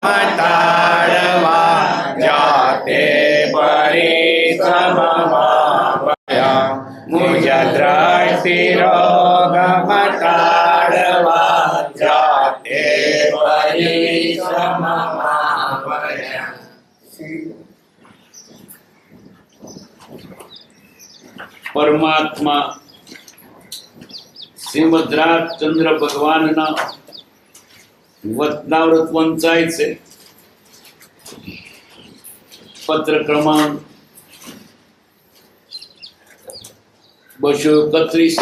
તાળવા જાતે પરિશ્રમમાં મુજ દ્રષ્ટિ રોગ મટાડવા જાતે પરિશ્રમમાં પરમાત્મા શ્રીમદ રાજચંદ્ર ભગવાનના વચનાવ્રત વંચાય છે. પત્ર ક્રમાંક 231.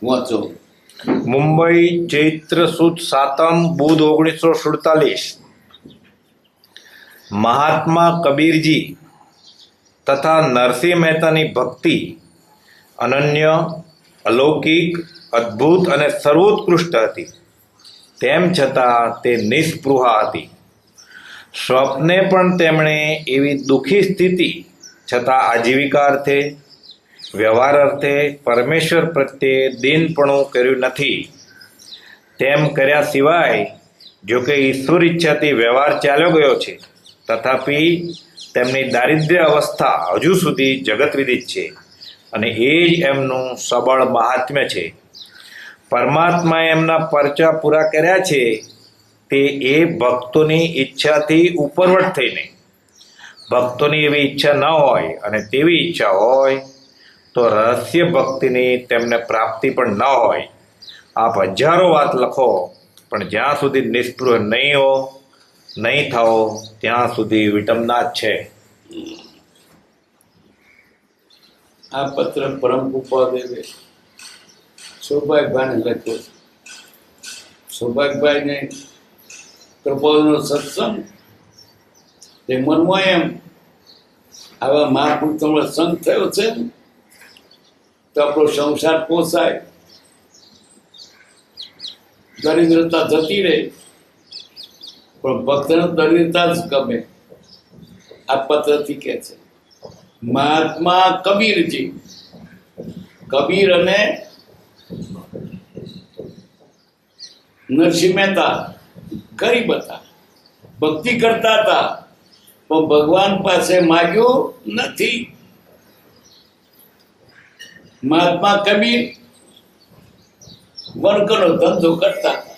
વાંચો. મુંબઈ ચૈત્ર સુદ 7 બુધ 1947. મહાત્મા કબીરજી તથા નરસિંહ મહેતાની ભક્તિ અનન્ય, અલૌકિક, અદ્ભુત અને સર્વોત્કૃષ્ટ હતી. તેમ છતાં તે નિસ્પૃહા હતી. સ્વપ્ને પણ તેમણે એવી દુઃખી સ્થિતિ છતાં આજીવિકા અર્થે, વ્યવહાર અર્થે પરમેશ્વર પ્રત્યે દીનપણું કર્યું નથી. તેમ કર્યા સિવાય જો કે ઈશ્વર ઈચ્છાથી વ્યવહાર ચાલ્યો ગયો છે, તથાપિ તેમની દારિદ્ર્ય અવસ્થા હજુ સુધી જગતવિદિત છે અને એ જ એમનું સબળ મહાત્મ્ય છે. પરમાત્માએ એમના પરચા પૂરા કર્યા છે તે એ ભક્તોની ઈચ્છાથી ઉપરવટ થઈને. ભક્તોની એવી ઈચ્છા ન હોય અને તેવી ઈચ્છા હોય તો રહસ્ય ભક્તિની તેમને પ્રાપ્તિ પણ ન હોય. આપ હજારો વાત લખો પણ જ્યાં સુધી નિષ્પૃહ નહીં થાઓ ત્યાં સુધી વિટંબના જ છે. આ પત્ર પરમ કૃપાદેવે સૌભાગ્યભાઈને લખ્યો. સૌભાગ્યભાઈને કૃપાનો સત્સંગ તે મનમાં એમ આવા મહાપુરુષનો સંગ થયો છે તો આપણો સંસાર પોસાય, દરિદ્રતા જતી રહે. પણ ભક્તને દરિદ્રતા જ ગમે. આ પત્રથી કહે છે મહાત્મા કબીરજી. કબીર અને નરસિંહ મહેતા ગરીબ હતા, ભક્તિ કરતા હતા, પણ ભગવાન પાસે માગ્યું નથી. મહાત્મા કબીર વણકરનો ધંધો કરતા હતા,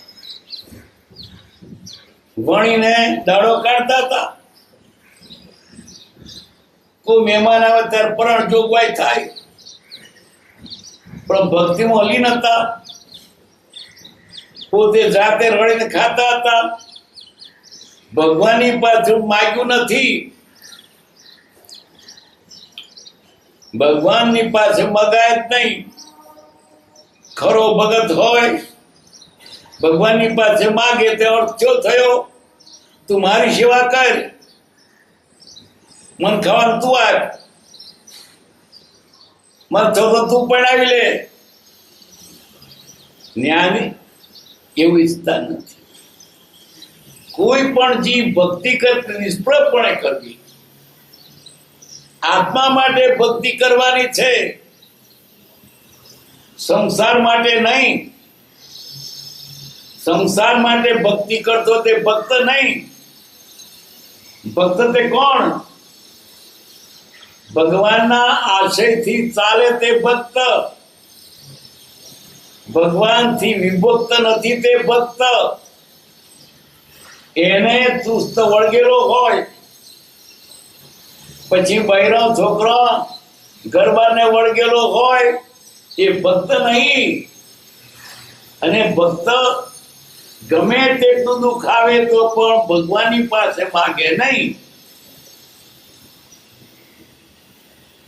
વણીને દાડો કાઢતા હતા. કોઈ મહેમાન આવે ત્યારે પ્રણ જોગવાઈ થાય, પણ ભક્તિમાં હલી નતા. પોતે જાતે રડીને ખાતા હતા. ભગવાનની પાસે માગ્યું નથી. ભગવાનની પાસે મગાય જ નહીં. ખરો ભગત હોય ભગવાનની પાસે માગે તે અર્થ શું થયો? તું મારી સેવા કર, મન ખાવાનું તું આપ, મન થતો તું પડાવી લે. જ્ઞાની એવું ઈચ્છતા નથી. કોઈ પણ જીવ ભક્તિ કરતી નિષ્ફળપણે કરવી. આત્મા માટે ભક્તિ કરવાની છે, સંસાર માટે નહીં. સંસાર માટે ભક્તિ કરતો તે ભક્ત નહીં. ભક્ત તે કોણ? ભગવાનના આશયથી ચાલે તે ભક્ત. ભગવાનથી વિભક્ત નથી તે ભક્ત. એને ચુસ્ત વળગેલો હોય, પછી બૈરો છોકરો ગરબાને વળગેલો હોય એ ભક્ત નહીં. અને ભક્ત ગમે તેટલું દુઃખ આવે તો પણ ભગવાનની પાસે માગે નહીં.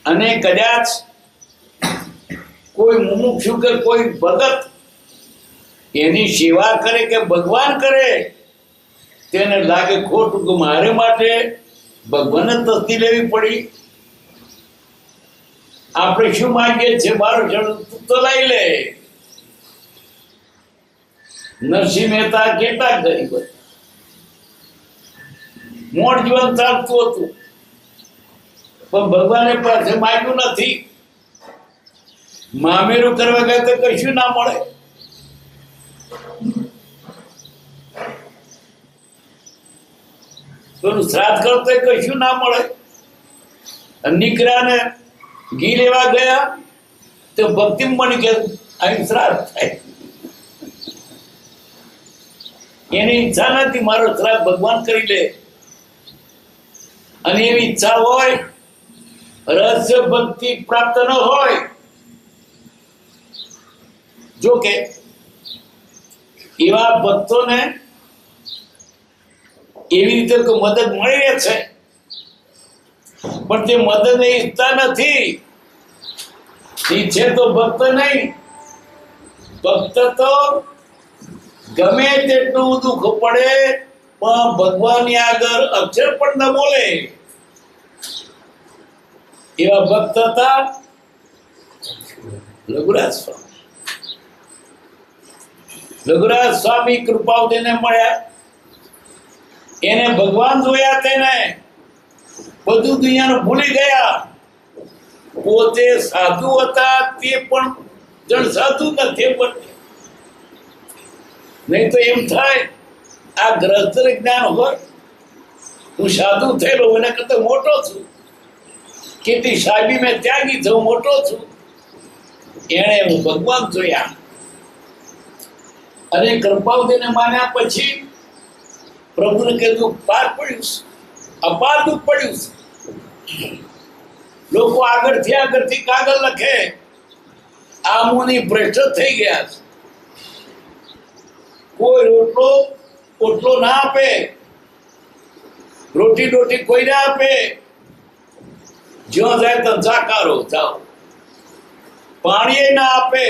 અને કદાચ કોઈ મુમુક્ષુ કે કોઈ ભગત એની સેવા કરે કે ભગવાન કરે, તેને લાગે ખોટું કે મારે માટે ભગવાનને તસ્તી લેવી પડી. આપણે શું માંગીએ છીએ? મારું જણ તો લઈ લે. નરસિંહ મહેતા કેટલા ગરીબ હતા, મોડ જીવન ચાલતું હતું, પણ ભગવાને પાસે માગ્યું નથી. મામેરું કરવા ગયા તો કશું ના મળે. પેલું શ્રાદ્ધ કરતો કશું ના મળે. નીકળ્યા ને ઘી લેવા ગયા તો ભક્તિ બની કે અહીં શ્રાદ્ધ થાય. એની ઈચ્છા નથી મારો શ્રાદ્ધ ભગવાન કરી લે, અને એવી ઈચ્છા હોય, રહસ્ય ભક્તિ પ્રાપ્ત ન હોય, જો કે એવા ભક્તોને એવી રીતે તો મદદ મળી રહે છે, પણ તે મદદ ઈચ્છતા નથી. ઈચ્છે તો ભક્ત નહીં. ભક્ત તો ગમે તેટલું દુઃખ પડે પણ ભગવાનની આગળ અક્ષર પણ ન બોલે. એવા ભક્ત હતા લઘુરાજ સ્વામી. લઘુરાજ સ્વામી કૃપાવતીને મળ્યા. એને ભગવાન જોયા, તેને બધું દુનિયાનું ભૂલી ગયા. પોતે સાધુ હતા, તે પણ જણ સાધુ નથી. પણ નહીં તો એમ થાય આ ગ્રસ્ત જ્ઞાન હોય, હું સાધુ થયેલો એના કરતા મોટો છું, કેટલી સાહેબી મેં ત્યાગી છું, મોટો છું. એને હું ભગવાન જોયા, અને કૃપાવતીને માન્યા પછી પ્રભુને કીધું પાર પડ્યું છે, અપાર દુઃખ પડ્યું છે. લોકો આગળથી કાગળ લખે, આ મુનિ ભ્રષ્ટ થઈ ગયા છે. કોઈ રોટલો ના આપે, રોટી કોઈ ના આપે. જ્યાં જાય તો જાકારો જાઓ, પાણી ના આપે.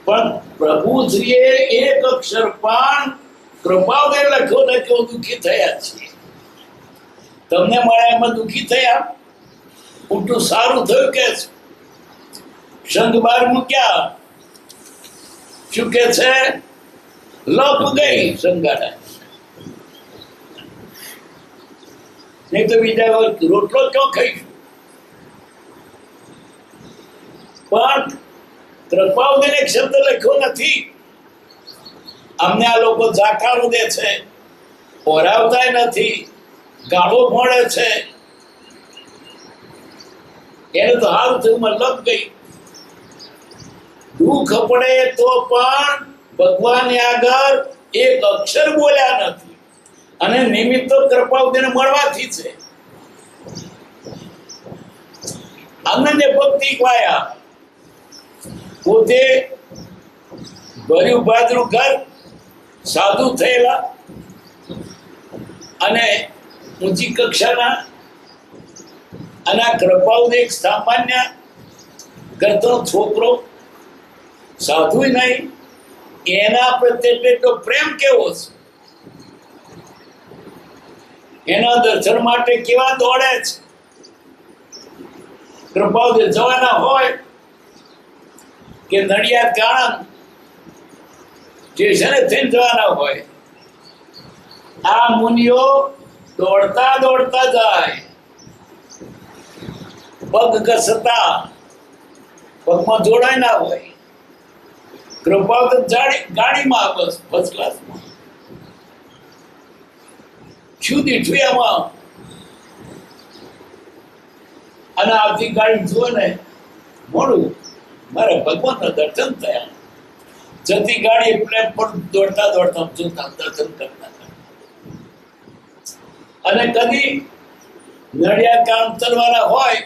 પણ પ્રભુશ્રીએ એક અક્ષર પણ કૃપાવતી લખ્યો ને કે દુઃખી થયા છીએ. તમને મળ્યા એમાં દુઃખી થયા, ઉલટું સારું થયું કે સંઘ બહાર મૂક્યા. શું કે છે? લપ ગઈ સંગાડા. નહીં તો બીજા રોટલો ક્યાં ખાઈશું? પણ કૃપાવતીને એક શબ્દ લખ્યો નથી. અમને આ લોકો જાકારો દે છે, ઓરાવતા નથી, ગાળો ભણે છે. એને તો હાલ થયું લપ ગઈ. દુઃખ પડે તો પણ ભગવાનની આગળ એક અક્ષર બોલ્યા નથી, અને નિમિત્ત તો કૃપાવતીને મળવાથી છે. અનન્ય ભક્તિ પાયા. પોતે ભર્યું ભાદરું ઘર, સાધુ થયેલા અને ઊંચી કક્ષાના, અને આ કૃપાવતી એક સામાન્ય ઘરનો છોકરો, સાધુ નહીં, એના પ્રત્યે તો પ્રેમ કેવો છે. એના દર્શન માટે કેવા દોડે છે. કૃપાવતી જવાના હોય કે નડિયાદ કાણંદ સ્ટેશને થઈને જવાના હોય, આ મુનિઓ દોડતા જાય, પગ ઘસતા, પગમાં જોડાય ના હોય. કૃપાવતી ગાડીમાં, બસ ફર્સ્ટ ક્લાસમાં. શું દીઠું એમાં? અને આવતી ગાડી જુઓ ને મોડું, મારે ભગવાનના દર્શન થયા. જતી ગાડી પ્લેટફોર્મ દોડતા જોતા દર્શન કરતા. અને કદી નડિયાદ કામ ચલવાના હોય,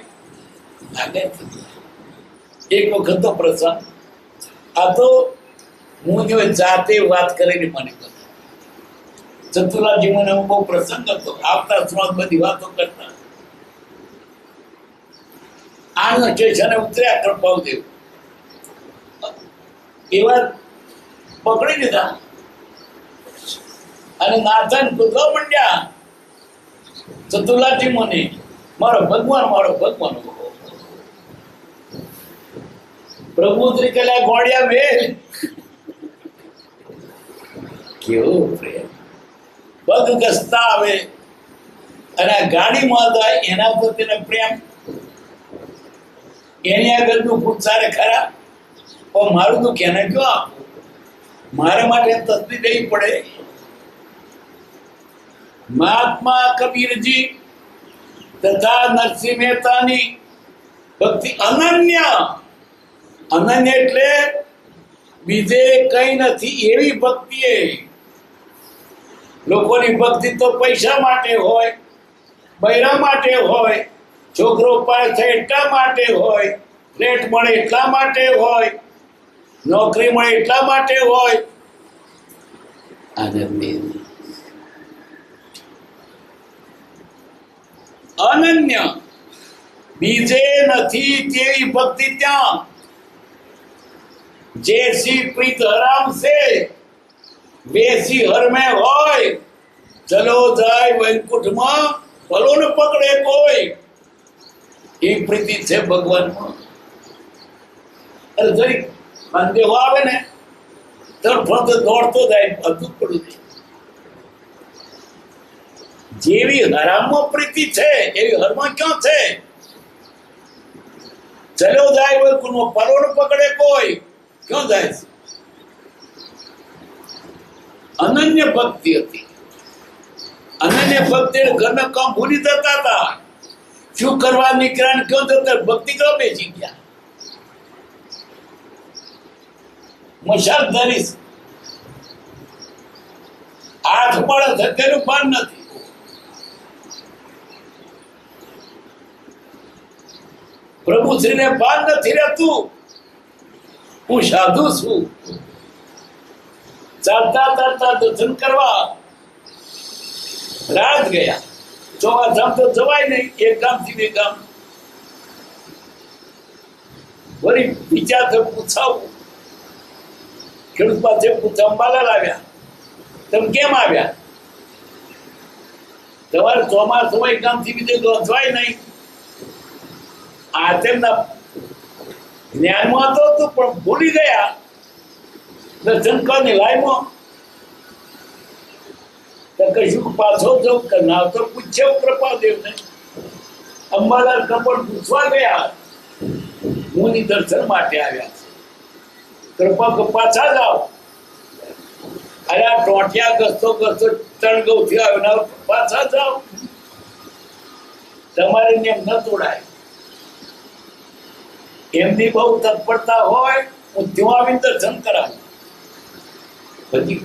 એક વખત તો પ્રસંગ, આ તો હું જો જાતે વાત કરીને મને કહ્યું. ચતુરાજી મને બહુ પ્રસંગ હતો, આવતા સ્વાદ બધી વાતો કરતા. આના સ્ટેશને ઉતર્યા કૃપાવદેવ, એવા પકડી લીધા અને નાથન કૂદવા માંડ્યા. ચતુલાજી મને મારો ભગવાન. પ્રભુ શ્રી કલ્યા ગોળિયા વેલ, કેવો પ્રેમ. પગ ઘસતા આવે અને ગાડીમાં જાય, એના પ્રત્યેનો પ્રેમ. એની આગળનું પૂછારે ખરા, પણ મારું દુઃખ એને કયો આપો, મારા માટે તસ્દી દેવી પડે. મહાત્મા કબીરજી તથા નરસિંહ મહેતાની ભક્તિ અનન્ય. અનન્ય એટલે બીજે કઈ નથી એવી ભક્તિ. એ લોકોની ભક્તિ તો પૈસા માટે હોય, બૈરા માટે હોય, છોકરો પાસ થાય એટલા માટે હોય, ફ્લેટ મળે એટલા માટે હોય, નોકરી મળે એટલા માટે હોય. અનન્ય બીજે નથી તેવી ભક્તિ ત્યાં. जैसी प्रीत हराम से वैसी हर में होय. चलो जाय वैकुंठ में भलो न पकड़े कोई. એ પ્રીતિ છે ભગવાનમાં. અરે જરી અંધેરો આવે ને તરફત દોડતો જાય, અદભુત પડું જાય. જેવી હરામમાં પ્રીતિ છે એવી હરમાં ક્યાં છે? ચલો જાય વૈકુંઠમાં ભલો ન પકડે કોઈ. ક્યાં જાય છે? અનન્ય ભક્તિ હતી. અનન્ય ભક્તિ ઘરના કામ ભૂલી જતા હતા. શું કરવા નીકળ્યા ને ક્યાં જતા? ભક્તિ કરવા બેસી ગયા. મશાલ ધરીશ આઠ મળે છે તેનું ભાન નથી. પ્રભુ શ્રીને ભાન નથી રહેતું હું સાધુ છું. ચાલતા ચાલતા દર્શન કરવા રાત ગયા. ચોવા ધામ તો જવાય નહીં, એક ગામ થી બે ગામ. વળી વિચાર તો પૂછાવું, ખેડૂત પાસે પૂછા, અંબાલાલ આવ્યા, તમે કેમ આવ્યા? તમારે ચોમાસું એક ગામ થી બીજે જવાય નહીં. આ તેમના જ્ઞાનમાં તો હતું પણ ભૂલી ગયા દર્શન કરવાની લાઈમાં. કશું પાછો જવું કે ના તો પૂછ્યો કૃપાદેવને. અંબાલાલ કપડ પૂછવા ગયા, મુનિ દર્શન માટે આવ્યા છે, કૃપા કે પાછા જાઓ. અરે આ ટોટિયા ગસતો ગસતો તણગૌ થયો ના પાછા જાઓ. તમારે નિયમ ન તોડાય. એમની બહુ તત્પરતા હોય હું ત્યાં આવીને દર્શન કરાવું. પછી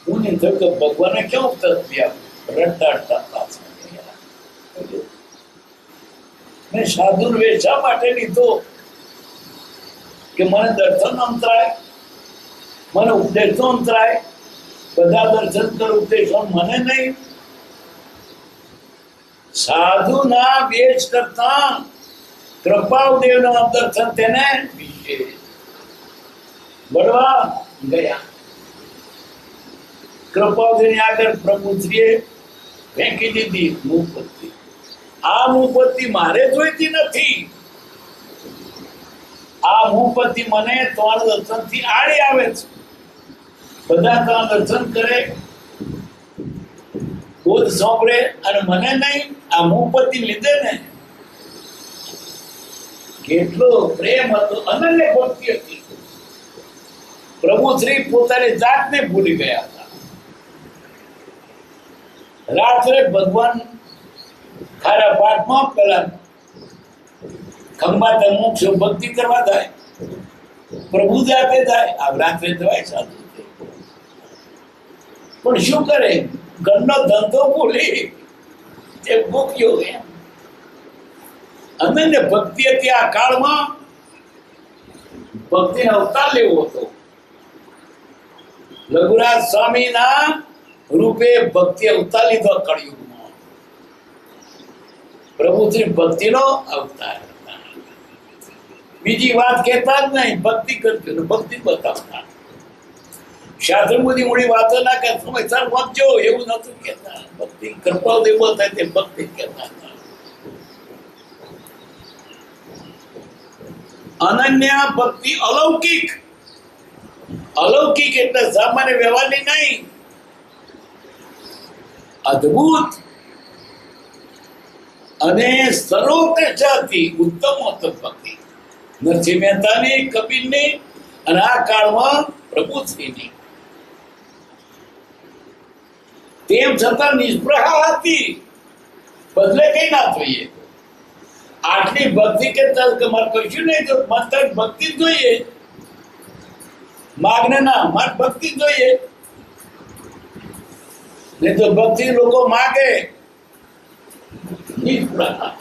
હું નહીં થયું કે ભગવાને કેવું તત્વ રડતા રડતા પાછા ગયા. મેં સાધુ વેચા માટે લીધો કે મને દર્શન અંતરાય, મને ઉપદેશનો અંતરાય. બધા દર્શન કર ઉપદેશો મને નહીં. સાધુ ના વેચ કરતા કૃપાદેવ નો દર્શન તેને વિશેષ બળવા ગયા. કૃપાદેવની આગળ પ્રભુશ્રીએ ફેંકી દીધી મૂપત્તિ. આ મૂપત્તિ મારે જોઈતી નથી. આ મૂપત્તિ મને તમારા દર્શન થી આડે આવે છે. બધા તમારા દર્શન કરે, બોધ સાંભળે અને મને નહીં. આ મૂપત્તિ લીધે ને કેટલો પ્રેમ હતો, અનન્ય ભક્તિ હતી. પ્રભુ શ્રી પોતાની જાતને ભૂલી ગયા હતા. રાત્રે ભગવાન ખારા પાઠમાં પેલા ખંભાત મોક્ષ ભક્તિ કરવા જાય, પ્રભુ જાતે જાય. આ રાત્રે જવાય સાધુ, પણ શું કરે? ઘરનો ધંધો ભૂલી તે ભૂખ્યો એમ. અનન્ય ભક્તિ હતી. આ કાળમાં ભક્તિનો અવતાર લેવો હતો. લઘુરાજ સ્વામીના રૂપે ભક્તિ અવતાર લીધો કળિયુગમાં. પ્રભુ શ્રી ભક્તિનો અવતાર હતા. બીજી વાત કહેતા જ નહીં, ભક્તિ કરજો, ભક્તિ બતાવતા. શાસ્ત્ર બધી મોડી વાતો ના કર, સમયસર વાંચજો એવું નતું કહેતા. ભક્તિ કૃપા દેવો થાય તે ભક્તિ કહેતા હતા. અનન્ય ભક્તિ અલૌકિક. અલૌકિક એટલે સામાન્ય વ્યવહારની નહીં, અદ્ભુત. અને સર્વોત્કૃષ્ટ હતી, ઉત્તમોત્તમ ભક્તિ નરસિંહ મહેતાની, કબીરની અને આ કાળમાં પ્રભુશ્રીની. તેમ છતાં નિષ્પ્રહા હતી, બદલે કઈ ના જોઈએ. આટલી ભક્તિ કે મારે કશું નહીં, તો માત્ર ભક્તિ જ જોઈએ. માગને ના, મારે ભક્તિ જ જોઈએ. નહીં તો ભક્તિ લોકો માગે નિષ્પ્રહા.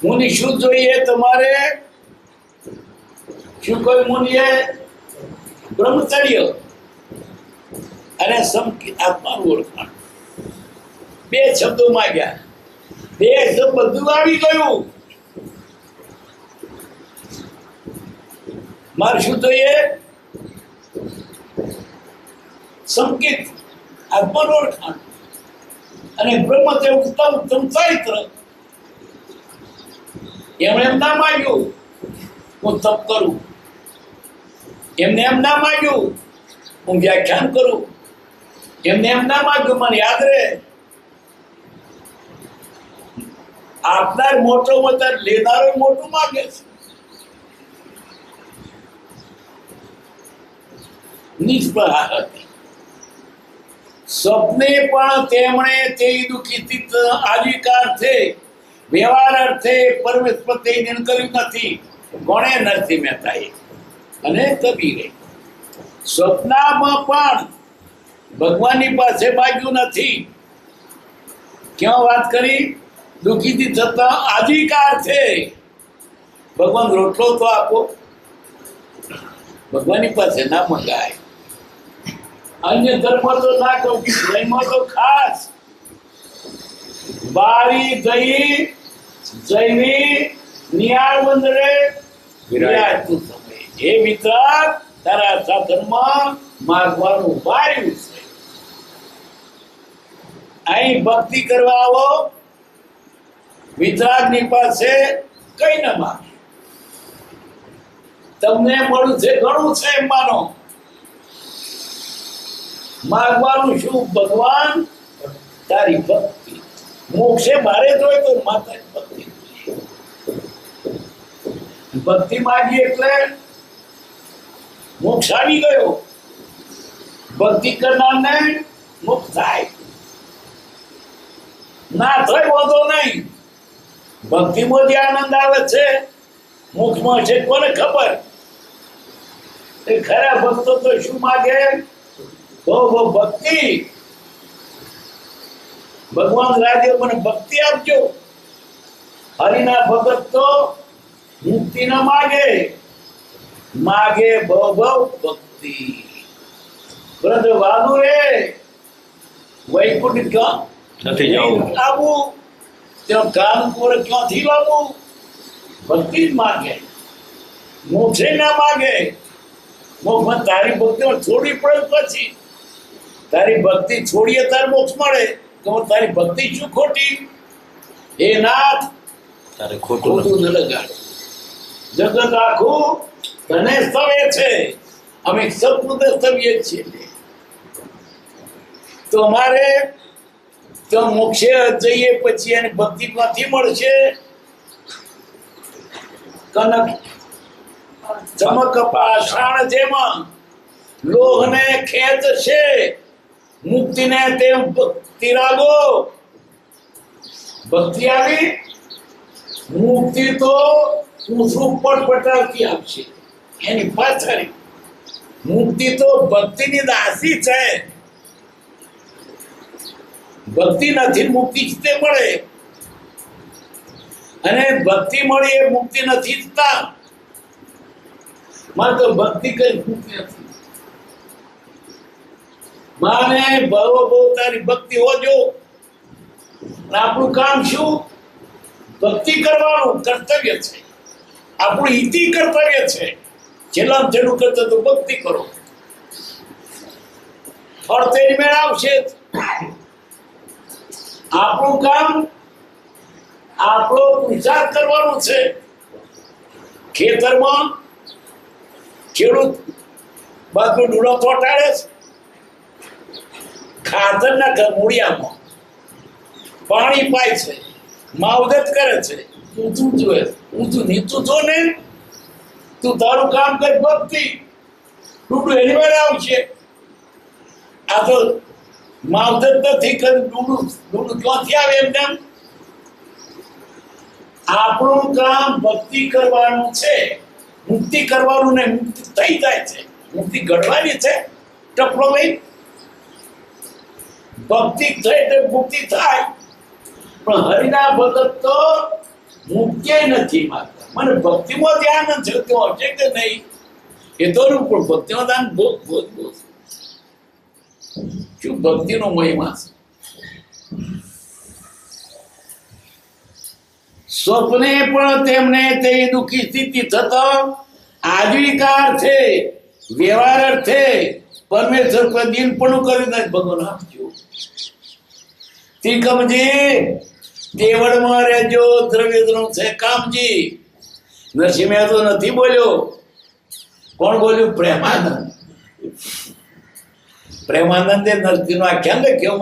મુનિ શું જોઈએ તમારે? શું કોઈ મુનિએ? બ્રહ્મચર્ય અને આત્માનું ઓળખાણ. બે શબ્દો માંગ્યા, બે શબ્દ બધું આવી ગયું. મારે શું જોઈએ? સંકેત, આત્માનું ઓળખાણ અને બ્રહ્મચર્ય, ઉત્તમ ચારિત્ર. એમણે એમ ના માંગ્યું હું તપ કરું, એમને એમ ના માંગ્યું હું વ્યાખ્યાન કરું, એમને એમ ના માંગ્યું મને યાદ રહે. આપનાર મોટો મતલબ લેનારો મોટું માંગે છે. નિષ્પ્રહા હતી. સ્વપ્ને પણ તેમણે તે દુઃખિત આજીકાર્થે વ્યવહાર અર્થે પરમેશ પ્રત્યે નિર્ણય કર્યું નથી. કોણે? નરસિંહ મહેતાએ અને કબીરે. સ્વપ્નમાં પણ ભગવાનની પાસે માગ્યું નથી. ક્યાં વાત કરી? દુઃખીથી થતા આજીકાર છે. ભગવાન રોટલો તો આપો, ભગવાનની પાસે ના મંગાય. અન્ય ધર્મ તો ના કહું, ધર્મ તો ખાસ બારી જઈ જૈવી નિયાળ બંદરે વિરાજતું સમય. એ વિચાર તારા સાધનમાં માગવાનું બાર્યું છે. અહીં ભક્તિ કરવા આવો, વિતરાગની પાસે કઈ ન માગે. તમને મળ્યું છે ઘણું છે એમ માનો. માગવાનું શું? ભગવાન તારી ભક્તિ. મોક્ષે મારે જોઈએ તો માતા ભક્તિ. ભક્તિ માગી એટલે મોક્ષ આવી ગયો. ભક્તિ કરનારને મોક્ષ થાય. ના થાય વાંધો નહીં. ભક્તિમાં જે આનંદ આવે છે મોક્ષમાં છે કોને ખબર. એ ખરા ભક્તો તો શું માગે? બહુ ભક્તિ. ભગવાન રાજ્ય મને ભક્તિ આપજો. હરિના ભગત તો મુક્તિ ન માગે, માગે બહુ ભક્તિ. પરંતુ વાલુ રે વૈકુંઠ ક્યાં નથી જવું. આવું ત્યાં કાનપુર ક્યાંથી લાવવું? ભક્તિ જ માગે, મોક્ષે ના માગે. મોક્ષમાં તારી ભક્તિ છોડવી પડે. પછી તારી ભક્તિ છોડીએ તાર મોક્ષ મળે. તો તારી ભક્તિ શું ખોટી? હે નાથ, તારે ખોટું ખોટું ન લગાડ. જગત આખું તને સ્તવે છે, અમે સપનું સ્તવીએ છીએ. તો અમારે તો મોક્ષે જઈએ પછી એની ભક્તિ ક્યાંથી મળશે? કનક ચમક પાષાણ જેમાં લોહને ખેત છે, મુક્તિને તેમ ભક્તિ રાગો. ભક્તિ આવી, મુક્તિ તો ઊંચું પટપટાવતી આવશે. એની પાછળ મુક્તિ તો ભક્તિની દાસી છે. ભક્તિ નથી, મુક્તિ તે મળે. અને ભક્તિ મળી એ મુક્તિ નથી ઈચ્છતા. મારે તો ભક્તિ કઈ મુક્તિ નથી. માને બહુ તારી ભક્તિ હોજો. આપણું કામ શું? ભક્તિ કરવાનું કર્તવ્ય છે. આપણું હિતી કર્તવ્ય છે. છેલ્લા છેલ્લું કરતા તો ભક્તિ કરો. ફળ તેની મેળ આવશે. આપણું કામ આપણો પુરુષાર્થ કરવાનું છે. ખેતરમાં ખેડૂત બાજુ ડૂળો ચોંટાડે છે. ખાતર ના મૂળિયામાં પાણી પાય છે, માવજત કરે છે, ઊંચું જોવે, ઊંચું નીચું જો ને, તું તારું કામ કર ભક્તિ, ડૂડું એની વાર આવશે. આ તો માવજત નથી કરી, ડૂડું ક્યાંથી આવે એમને? આપણું કામ ભક્તિ કરવાનું છે, મુક્તિ કરવાનું ને, મુક્તિ થઈ જાય છે, મુક્તિ ઘડવાની છે. ટપલો ભાઈ, ભક્તિ થઈ તો મુક્તિ થાય, પણ હરિના ભગત તો મુક્તિ નથી માંગતા. મને ભક્તિમાં ધ્યાન નથી તો હશે કે નહીં એ તો પણ ભક્તિમાં ધ્યાન બહુ શું ભક્તિનો મહિમા છે. સ્વપ્ને પણ તેમને તે દુઃખી સ્થિતિ થતો આજીવિકા અર્થે વ્યવહાર અર્થે પરમેશ્વર પર દિનપણું કરી દે. ભગવાન આપજો તિકમજી દેવળમાં રહેજો, દ્રવ્યનું છે કામજી. નરસિંહ મહેતો નથી બોલ્યો, કોણ બોલ્યું? પ્રેમાનંદ. પ્રેમાનંદે નરસિંહ આખ્યાન લખ્યો,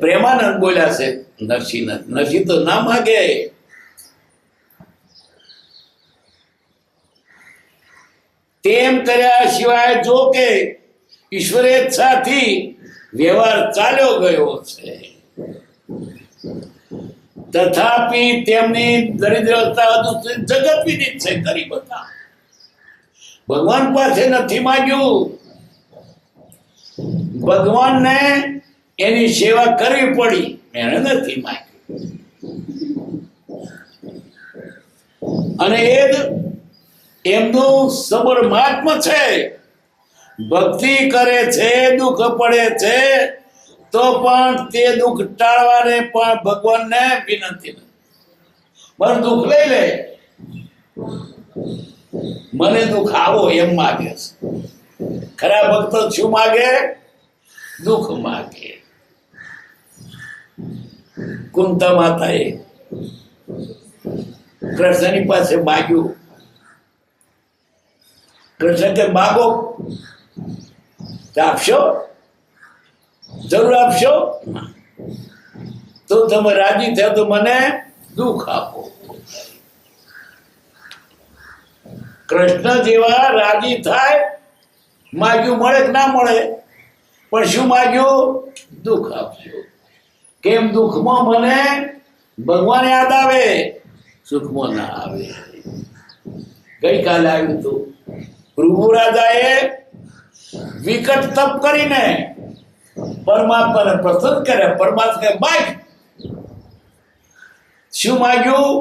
પ્રેમાનંદ બોલ્યા છે. નરસિંહ તો ના માગે. તેમ કર્યા સિવાય જો કે ઈશ્વરેચ્છાથી વ્યવહાર ચાલ્યો ગયો છે, તથાપિ તેમની દરિદ્રતા જગત વિદિત છે. ગરીબ હતા, ભગવાન પાસે નથી માંગ્યું. ભગવાનને એની સેવા કરવી પડી, એને નથી માંગ્યું. અને એ જ એમનું સબરમાત્મ છે. ભક્તિ કરે છે, દુઃખ પડે છે, તો પણ તે દુઃખ ટાળવાને પણ ભગવાનને વિનંતી નથી. મને દુઃખ લઈ લે, મને દુઃખ આવો એમ માગે છે. ખરા ભક્તો શું માગે? દુઃખ માગે. કુંતા માતાએ કૃષ્ણની પાસે માગ્યું. કૃષ્ણ કે માગો આપશો, જરૂર આપશો. તો તમે રાજી થયા તો મને દુઃખ આપો. કૃષ્ણ જેવા રાજી થાય, માગ્યું મળે કે ના મળે, પણ શું માગ્યું? દુઃખ આપજો. કેમ? દુઃખમાં મને ભગવાન યાદ આવે, સુખમાં ના આવે. ગઈકાલે આવ્યું હતું, ભૃગુ રાજાએ વિકટ તપ કરીને પરમાત્માને પ્રસન્ન કર્યા. પરમાત્મા માગ શું માગ્યું?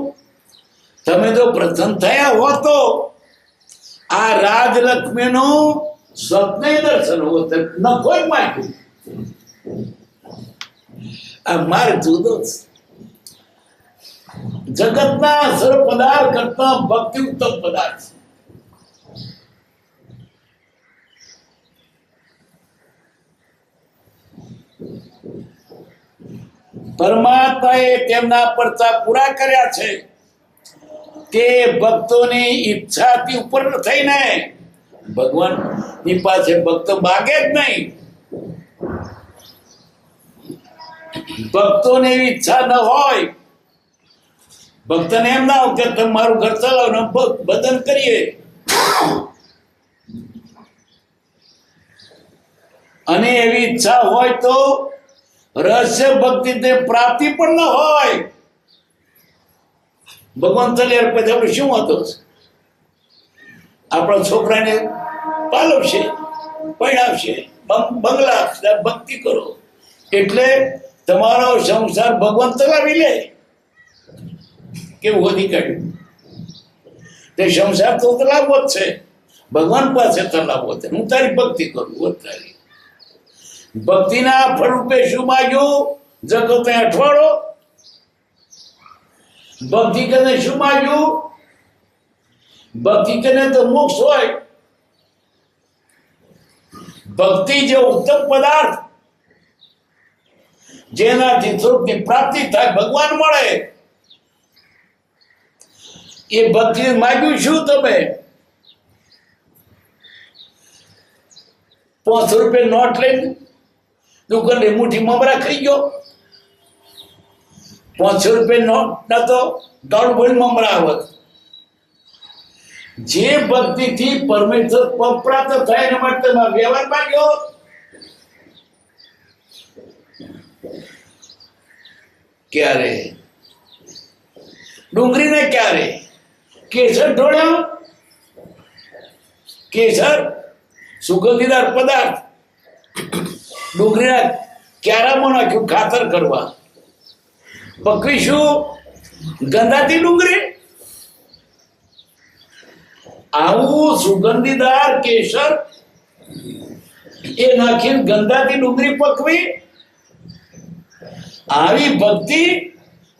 તમે જો પ્રસન્ન થયા હો તો આ રાજલક્ષ્મીનું સ્વપ્ન દર્શન હોત. ન કોઈ માગ્યું. આ માર્ગ જુદો છે. જગતના સર્વ પદાર્થ કરતા ભક્તિ ઉત્તમ પદાર્થ છે. પરમાત્માએ તેમના પરચા પૂરા કર્યા છે કે ભક્તોની ઈચ્છાથી ઉપર થઈને ભગવાનની પાસે ભક્તો માગે જ નહીં. ભક્તોને એવી ઈચ્છા ન હોય, ભક્તને એમ ના હોય કે તમે મારું ઘર ચલાવો ને બદન કરીએ. અને એવી ઈચ્છા હોય તો રહસ્ય ભક્તિ તે પ્રાપ્તિ પણ ન હોય. ભગવાન તલિયાર પછી આપણે શું હતો? આપણા છોકરાને પાલવશે, પરણાવશે, બંગલા આપશે, ભક્તિ કરો એટલે તમારો સંસાર ભગવાન ચલાવી લે. કેવું વધી કાઢ્યું? તે સંસાર તો ચલાવવો જ છે, ભગવાન પાસે ચલાવવો છે. હું તારી ભક્તિ કરું, વધારી ભક્તિના ફળ રૂપે શું માગ્યું? જગતને અઠવાડો. ભક્તિ કરીને શું માગ્યું? ભક્તિ કરીને તો મોક્ષ હોય. ભક્તિ જે ઉત્તમ પદાર્થ જેનાથી સુખની પ્રાપ્તિ થાય, ભગવાન મળે, એ ભક્તિ માગ્યું શું? તમે 500 રૂપિયા નોટ લઈને દુકાને મુઠ્ઠી મમરા ખાઈ ગયો. ₹500 નોટ નતો, દોઢ બોલ મમરા આવત. જે ભક્તિથી પરમેશ્વર પ્રાપ્ત થાય એના માટે વ્યવહાર માંગ્યો. ક્યારે ડુંગળીને ક્યારે કેસર ઢોળ્યો. કેસર સુગંધીદાર પદાર્થ, ડુંગળીના ક્યારામાં નાખ્યું ખાતર કરવા. પકવીશું ગંધાતી ડુંગળી. આવું સુગંધીદાર કેસર એ નાખીને ગંધાતી ડુંગળી પકવી. આવી ભક્તિ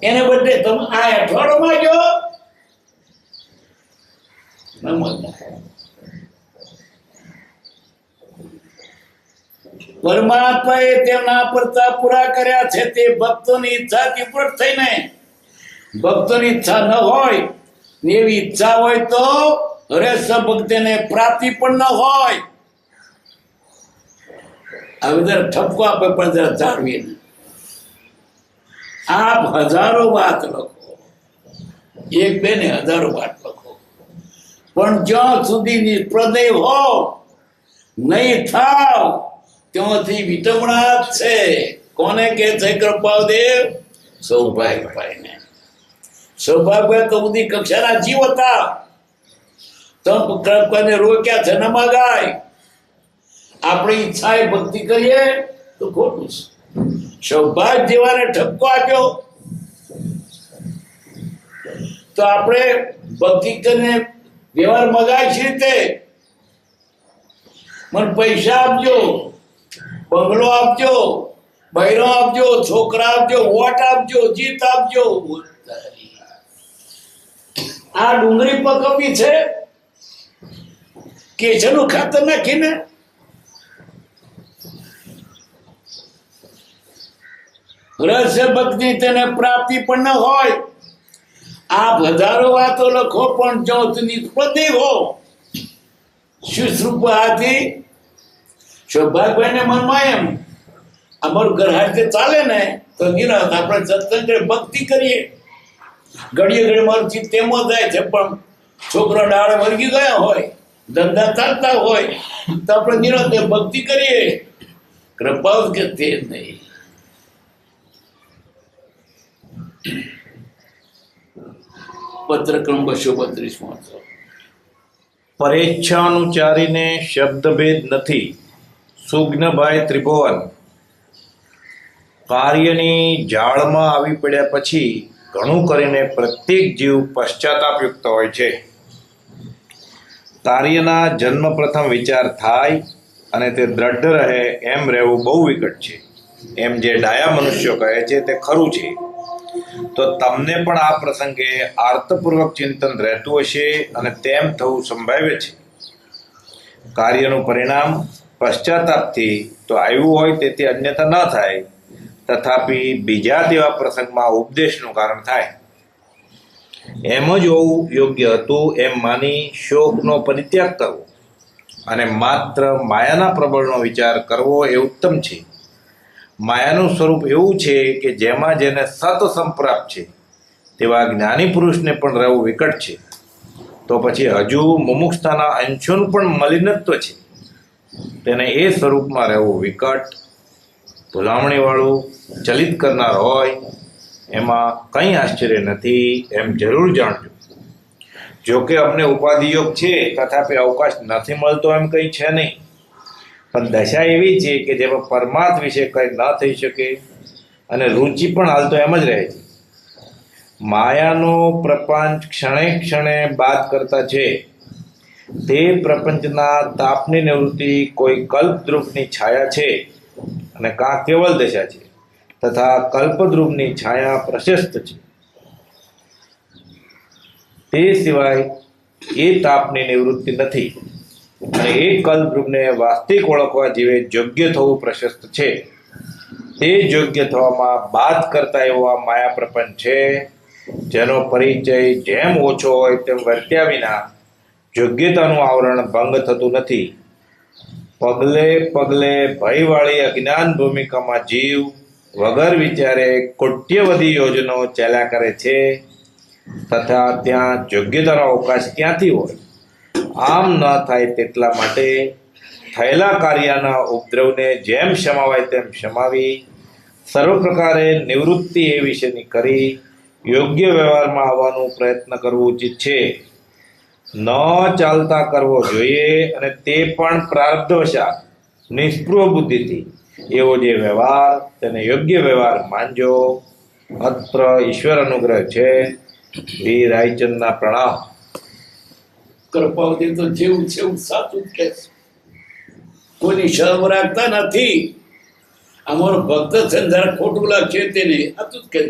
એને બદલે તમે આ અઠવાડો માંગ્યો. પરમાત્માએ તેમના પ્રતાપ પૂરા કર્યા છે. તે ભક્તોની ઈચ્છાથી પૂર્ણ થઈને, ભક્તોની ઈચ્છા ન હોય ને એવી ઈચ્છા હોય તો રસ ભક્તિને પ્રાપ્તિ પણ ન હોય. આ બધા ઠપકો આપે પણ જરા જાળવીને. આપ હજારો વાત લખો, એક બે ને હજારો વાત લખો, પણ જ્યાં સુધી નિષ્પ્રદેય હો નહીં થાવ ત્યાંથી વિટમણા જ છે. કોને કે છે કૃપાદેવ? સૌભાગ્યભાઈને. સૌભાગ્ય તો બધી કક્ષાના જીવ હતા. તો કૃપાને રોક્યા છે ન મગાય. આપણી ઈચ્છાએ ભક્તિ કરીએ તો ખોટું છે. સૌભાગ્ય જેવાને ઠપકો આપ્યો તો આપણે ભક્તિ કરીને વ્યવહાર મગાય છે રીતે. મને પૈસા આપજો, બંગલો આપજો, બૈરો આપજો, છોકરા આપજો, વોટ આપજો, જીત આપજો. આ ડુંગળી પકવવી છે કેસરનું ખાતર નાખીને. રહસ્ય ભક્તિ તેને પ્રાપ્તિ પણ ન હોય. આપ હજારો વાતો લખો પણ જો નિષ્પ્રદેય હો શુશ્રુપ હાથી. સૌભાગ્યભાઈને મનમાં એમ અમારું ઘર હાથે ચાલે ને તો નિરાત આપણે સત્સંગ ભક્તિ કરીએ. ઘડીએ ઘડી મારું ચિત્ત તેમાં જાય છે, પણ છોકરો ડાળે વર્ગી ગયા હોય, ધંધા ચાલતા હોય તો આપણે નિરાતે ભક્તિ કરીએ. કૃપા કે તે નહીં. પત્રક્રમ 232 પરેચ્છાનુચારીને શબ્દભેદ નથી. સુગ્નભાઈ ત્રિભુવન. કાર્યની જાળમાં આવી પડ્યા પછી ઘણું કરીને પ્રત્યેક જીવ પશ્ચાતાપયુક્ત હોય છે. કાર્યના જન્મ પ્રથમ વિચાર થાય અને તે દ્રઢ રહે એમ રહેવું બહુ વિકટ છે. એમ જે ડાયા મનુષ્યો કહે છે તે ખરું છે. તો તમને પણ આ પ્રસંગે આર્તપૂર્વક ચિંતન રહેતું હશે અને તેમ થવું સંભાવ્ય છે. કાર્યનું પરિણામ પશ્ચાતાપથી તો આવ્યું હોય તેથી અન્યથા ન થાય, તથાપિ બીજા તેવા પ્રસંગમાં ઉપદેશનું કારણ થાય. એમ જ હોવું યોગ્ય હતું એમ માની શોકનો પરિત્યાગ કરવો અને માત્ર માયાના પ્રબળનો વિચાર કરવો એ ઉત્તમ છે. માયાનું સ્વરૂપ એવું છે કે જેમાં જેને સત સંપ્રાપ્ત છે તેવા જ્ઞાની પુરુષને પણ રહેવું વિકટ છે. તો પછી હજુ મુમુક્ષતાના અંશોનું પણ મલિનત્વ છે, તેને એ સ્વરૂપમાં રહેવું વિકટ. ભૂલામણીવાળું ચલિત કરનાર હોય એમાં કંઈ આશ્ચર્ય નથી એમ જરૂર જાણજો. જોકે અમને ઉપાધિયોગ છે તથાપી અવકાશ નથી મળતો એમ કંઈ છે નહીં, પણ દશા એવી છે કે જેમાં પરમાર્થ વિશે કંઈ ન થઈ શકે અને રુચિ પણ હાલ તો એમ જ રહે છે. માયાનો પ્રપંચ ક્ષણે ક્ષણે બાદ કરતા છે. તે પ્રપંચના તાપની નિવૃત્તિ કોઈ કલ્પદ્રુપની છાયા છે અને કાં કેવલ દશા છે, તથા કલ્પદ્રુપની છાયા પ્રશસ્ત છે. તે સિવાય એ તાપની નિવૃત્તિ નથી અને એ કલ્પદ્રુપને વાસ્તવિક ઓળખવા જીવે યોગ્ય થવું પ્રશસ્ત છે. તે યોગ્ય થવામાં બાદ કરતા એવો આ માયા પ્રપંચ છે, જેનો પરિચય જેમ ઓછો હોય તેમ વર્ત્યા વિના યોગ્યતાનું આવરણ ભંગ થતું નથી. પગલે પગલે ભયવાળી અજ્ઞાન ભૂમિકામાં જીવ વગર વિચારે કોટ્યવધી યોજનાઓ ચાલ્યા કરે છે તથા ત્યાં યોગ્યતાનો અવકાશ ક્યાંથી હોય? આમ ન થાય તેટલા માટે થયેલા કાર્યના ઉપદ્રવને જેમ શમાવાય તેમ શમાવી સર્વ પ્રકારે નિવૃત્તિ એ વિશેની કરી યોગ્ય વ્યવહારમાં આવવાનો પ્રયત્ન કરવો ઉચિત છે. ન ચાલતા કરવો જોઈએ, અને તે પણ પ્રારબ્ધવશાત નિષ્પૃહ બુદ્ધિથી. એવો જે વ્યવહાર તેને યોગ્ય વ્યવહાર માનજો. અત્ર ઈશ્વર અનુગ્રહ છે. વી રાયચંદના પ્રણામ. કૃપાવતી તો જેવું છે એવું સાચું જ કહે છે. કોઈની શરમ રાખતા નથી. અમારો ભક્ત છે ને જરા ખોટું લાગશે તેને સાચું જ કહે.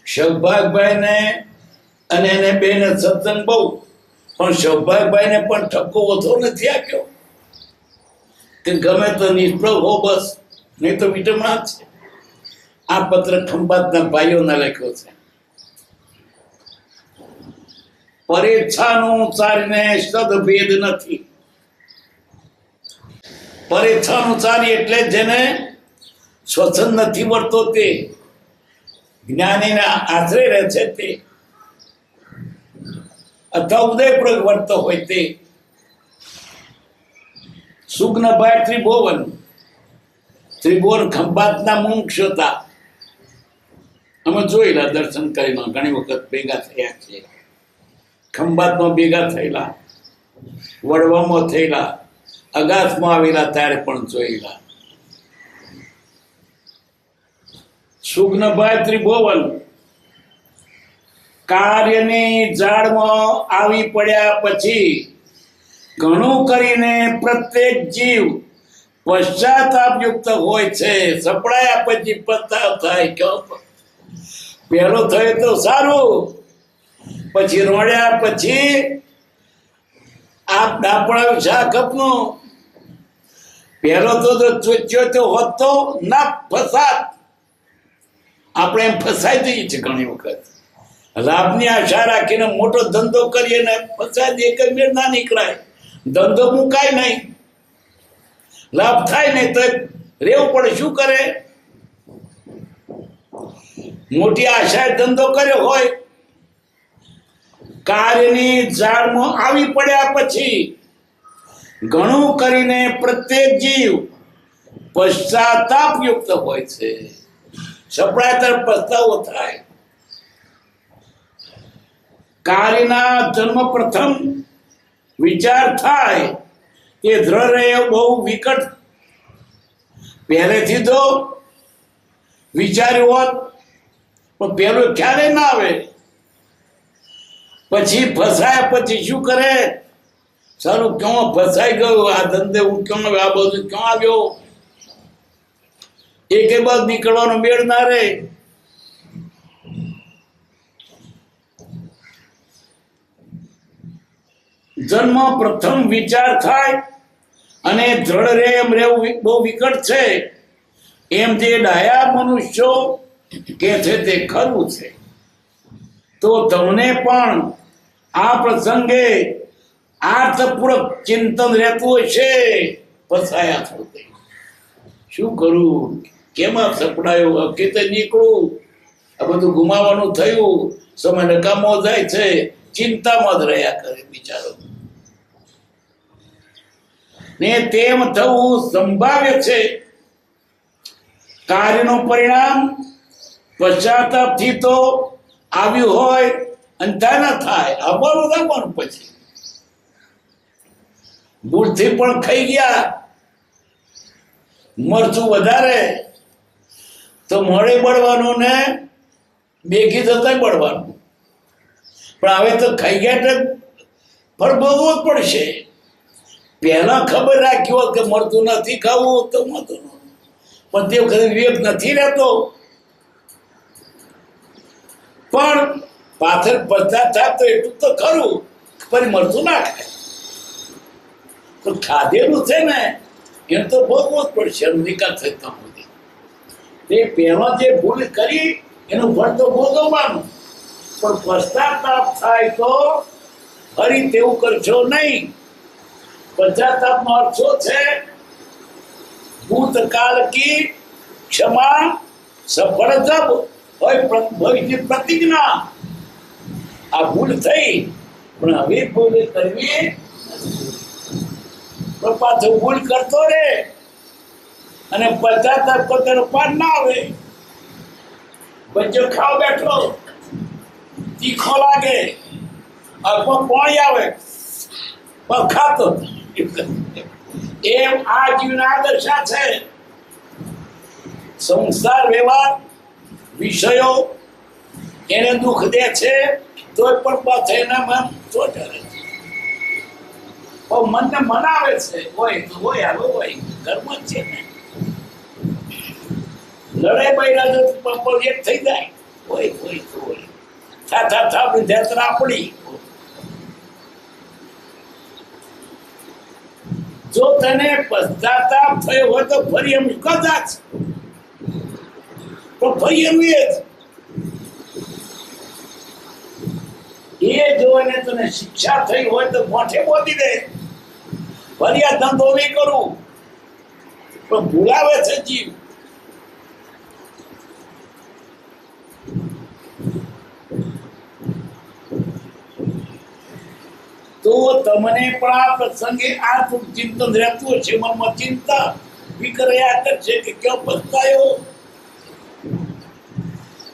સૌભાગભાઈ ને અને એને બેને સત્સંગ બહુ, પણ સૌભાગભાઈ ને પણ ઠપકો ઓછો નથી આપ્યો કે ગમે તો નિષ્પ્રભ હો બસ, નહીં તો વિટમણા જ છે. આ પત્ર ખંભાતના ભાઈઓને લખ્યો છે. પરેચ્છાનું ચારીને સદભેદ નથી. પરેચ્છાનું ચારી એટલે જેને સ્વચ્છંદ નથી મળતો તે, જ્ઞાનીના આશ્રય રહે છે તે, અથવા ઉદયપૂર્વક વર્તો હોય તે. સુગ્નભાઈ ત્રિભુવન ખંભાતના મુમુક્ષ હતા. અમે જોયેલા દર્શન કરીને ઘણી વખત ભેગા થયા છે. ખંભાતમાં ભેગા થયેલા, વડવામાં થયેલા, અગાસમાં આવેલા ત્યારે પણ જોયેલા. સુગ્નભાઈ ત્રિભુવન કાર્યની જાળમાં આવી પડ્યા પછી ઘણું કરીને પ્રત્યેક જીવ પશ્ચાતાપ યુક્ત હોય છે. સપડાયા પછી પસ્તાવ થાય. પહેલો થયો તો સારું, પછી રોડ્યા પછી આ ડાપણા શાક અપનું. પહેલો તો ચોચ્યો હોત તો ના ફસાત. આપણે એમ ફસાઈ જઈએ છીએ ઘણી વખત. લાભની આશા રાખીને મોટો ધંધો કરીએ ને ફસાય દે, એક મેળ ના નીકળાય. ધંધો મુકાય નહીં, લાભ થાય નહીં તો રેવું પડે. શું કરે? મોટી આશાએ ધંધો કર્યો હોય, કાર્યની જાળમાં આવી પડ્યા પછી ઘણું કરીને પ્રત્યેક જીવ પશ્ચાતાપ યુક્ત હોય છે. સપડાય તરફ પસ્તાવો થાય. કાર્યના જન્મ પ્રથમ વિચાર થાય કે દ્રઢ રહે બહુ વિકટ. પહેલેથી તો વિચાર્યું હોત પણ પહેલો ખ્યાલ ના આવે. પછી ફસાયા પછી શું કરે? સારું ક્યાં ફસાઈ ગયો, આ ધંધે હું ક્યાં આવ્યો, આ બધું ક્યાં આવ્યો? એકે બાદ નીકળવાનો મેળ ના રહે. જન્મ પ્રથમ વિચાર થાય અને દ્રઢ રહે એમ રહેવું બહુ વિકટ છે. એમ જે ડાયા મનુષ્યો કે છે તે ખરું છે. તો તમને પણ આ પ્રસંગે આર્થપૂર્વક ચિંતન રહેતું હશે. ફસાયા છો તે શું કરું, કેમાં સપડાયો, હકીકતે નીકળું, આ બધું ગુમાવવાનું થયું, સમય નકામો જાય છે, ચિંતામાં જ રહ્યા કરે બિચારો. ને તેમ થવું સંભાવ્ય છે. કાર્યનું પરિણામ પશ્ચાતાપથી તો આવ્યું હોય અને ત્યાં ના થાય. આવવાનું રાખવાનું પછી ભૂલથી પણ ખાઈ ગયા મરચું વધારે તો મળે બળવાનું ને બેગી થતા બળવાનું. પણ હવે તો ખાઈ ગયા એટલે ફળ ભોગવવું જ પડશે. પહેલા ખબર રાખી હોત કે મરતું નથી ખાવું તો મતું, પણ તે વખતે વિવેક નથી રહેતો. પણ પાછળ પશ્ચાતાપ તો એટલું તો ખરું, પણ મરતું ના ખાય. પણ ખાધેલું છે ને એને તો ભોગવવું જ પડશે. નિકાલ થતા સુધી તે પહેલા જે ભૂલ કરી એનું ફળ તો ભોગવવાનું. પણ પશ્ચાતાપ થાય તો ફરી તેવું કરશો નહીં. પશ્ચાતાપનો અર્થ શું છે? ભૂતકાળ કી ક્ષમા સફળ જબ હોય ભવિષ્ય પ્રતિજ્ઞા. આ ભૂલ થઈ પણ હવે ભૂલ કરવી પણ પાછો ભૂલ કરતો રે અને પશ્ચાતાપ કરતો પાર ના આવે. બચ્ચો ખાવ બેઠો તીખો લાગે અથવા પાણી આવે પણ ખાતો એમ આ જીવના દશા છે. સંસાર વ્યવહાર વિષયો એને દુઃખ દે છે તોય પણ પાછા એના મન ચોટે છે. મનને મનાવે છે હોય તો હોય હાલો હોય કર્મ જ છે ને. લડાઈ બૈરા જો એક થઈ જાય હોય હોય તો હોય થા વિદ્યાર્થી આપણી. જો તને પશ્ચાતાપ થયો હોય તો ફરી એમ કદાચ તો ફરી એમ એ જોઈને તને શિક્ષા થઈ હોય તો મોઢે બોલી દે ફરી આ ધંધો નહીં કરું પણ ભૂલાવે છે જીવ. તો તમને પણ આ પ્રસંગે આ ચિંતન રહેતું હશે મનમાં. ચિંતા વિકર્યા કરશે કે ક્યાં પસ્તાયો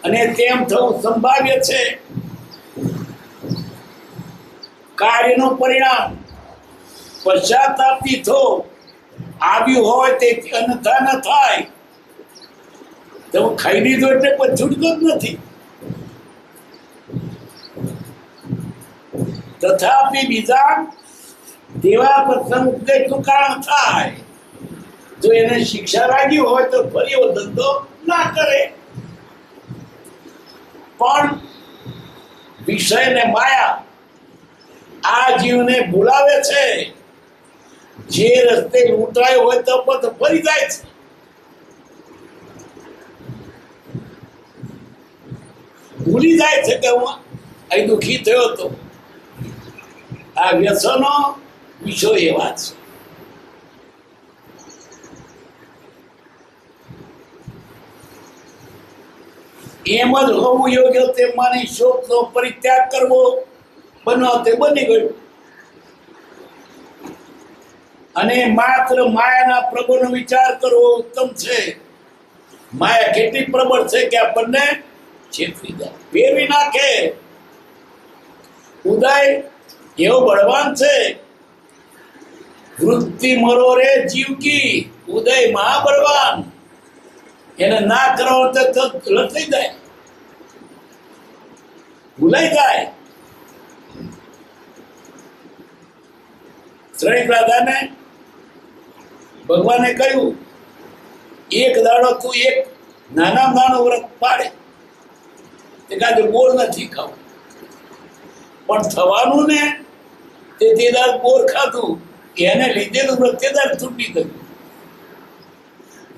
અને તેમ થવું સંભાવ્ય છે. કાર્યનું પરિણામ પશ્ચાતાપથી થો આવ્યું હોય તે અન્યથા ન થાય. તમે ખાઈ લીધો એટલે કોઈ છૂટકો જ નથી. તથાપિ બીજા તેવા પ્રસંગ ઉપદેશનું કારણ થાય. જો એને શિક્ષા લાગી હોય તો ફરી એવો ધંધો ના કરે. પણ વિષય ને માયા આ જીવને ભૂલાવે છે. જે રસ્તે લૂંટાયો હોય તો પણ ફરી જાય છે. ભૂલી જાય છે કે હું અહીં દુઃખી થયો હતો. આ વ્યસનો વિષયો એવા છે. એમ જ હોવું યોગ્ય તે માની શોકનો પરિત્યાગ કરવો બનો તે બની ગયું. અને માત્ર માયાના પ્રભુનો વિચાર કરવો ઉત્તમ છે. માયા કેટલી પ્રબળ છે કે આપણને છેતરી જાય, ફેરવી નાખે. ઉદય એવો બળવાન છે. વૃત્તિ મરો રે જીવ કી ઉદય મહાબળવાન. એને ના કરો તો લથઈ જાય, ભૂલાઈ જાય. શ્રેણી દાદાને ભગવાને કહ્યું એક દાડો તું એક નાના નાનો વ્રત પાડે તે કાજે બોર નથી ખાવું પણ થવાનું ને તે દાડ બોર ખાધું એને લીધેલું વ્રત તે દાડ છૂટી ગયું.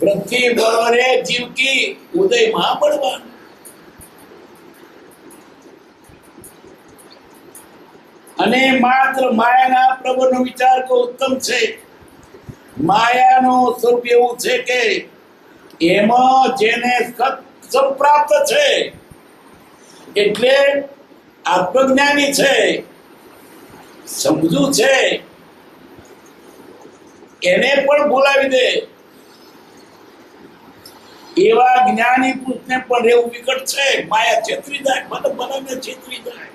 વૃત્તિ બળવાને જીવકી ઉદય મહાબળવાન. અને માત્ર માયાના પ્રભુનો વિચાર કો ઉત્તમ છે. માયાનો સ્વરૂપ એવું છે કે એમાં જેને સંપ્રાપ્ત છે એટલે આત્મજ્ઞાની છે, સમજુ છે, એને પણ બોલાવી દે. એવા જ્ઞાની પુરુષને પણ રહેવું વિકટ છે. માયા છેતરી જાય, મને છેતરી જાય.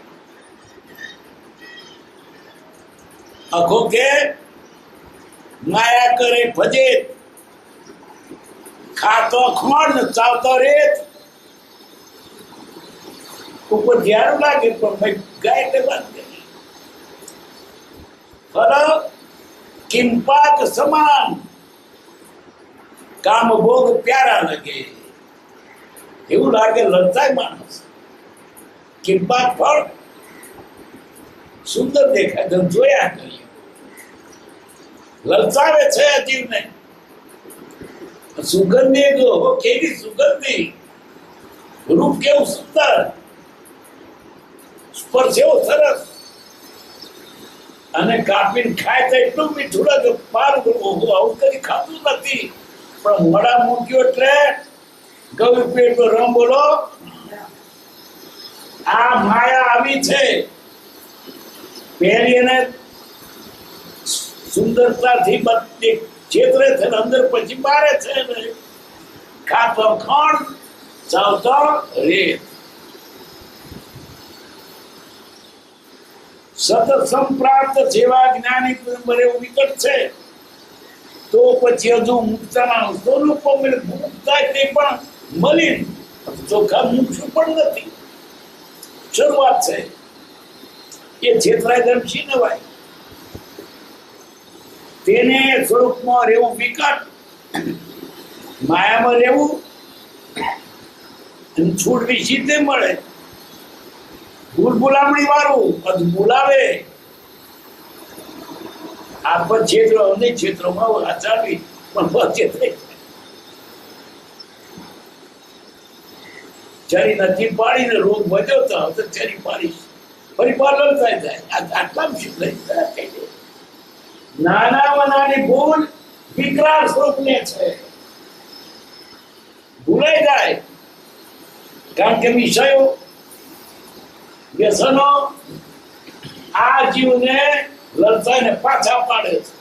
અખો કે માયા કરે ભજે ખાતો ખોણ ચાવતો રેત ઉપર ધ્યાન લાગે પણ ભાઈ ગાય એટલે વાત કરી. ફરક કિંપાક સમાન કામ ભોગ પ્યારા લગે એવું લાગે. લલચાય માણસ. કિંપાક ફળ સુંદર દેખાય તો જોયા કરીએ. લલચાવે છે જીવને. સુગંધી જો કેવી સુગંધી, રૂપ કેવું સુંદર, સ્પર્શ એવો સરસ, અને કાપીને ખાય તો એટલું મીઠું લાગે. પાર આવું કદી ખાતું નથી. પણ મોડા મૂક્યો એટલે ગયું પેટ તો રમ બોલો. આ માયા આવી છે, પહેલી એને સુંદરતાથી બધી છેતરે છે ને અંદર પછી બારે છે ને ખાતો ખણ ચાવતો રેત. સતત સંપ્રાપ્ત જેવા જ્ઞાની પેગંબર એવું વિકટ છે તો પછી હજુ મુક્તાના સ્વરૂપ મુક્તા તે પણ મલિન ચોખ્ખા મુક્ષું પણ નથી. શરૂઆત છે એ છેતરાય ધમશી નવાય. તેને સ્વરૂપમાં રહેવું વિકટ, માયામાં રહેવું છૂટવી સીધે મળે. ભૂલ ભૂલામણી વાળું બોલાવે આ પર ક્ષેત્ર અનેક ક્ષેત્રોમાં આચારવી પણ બચે ચરી નથી પાડીને રોગ વધ્યો તો હવે ચરી પાડીશ ફરી પાર્લર થાય જાય. આટલામાં શું લઈ જાય? નાનામાં નાની ભૂલ વિકરાળ સ્વરૂપને છે, ભૂલાઈ જાય. કારણ કે વિષયો વ્યસનો આ જીવને લલચાઈને પાછા પાડે છે.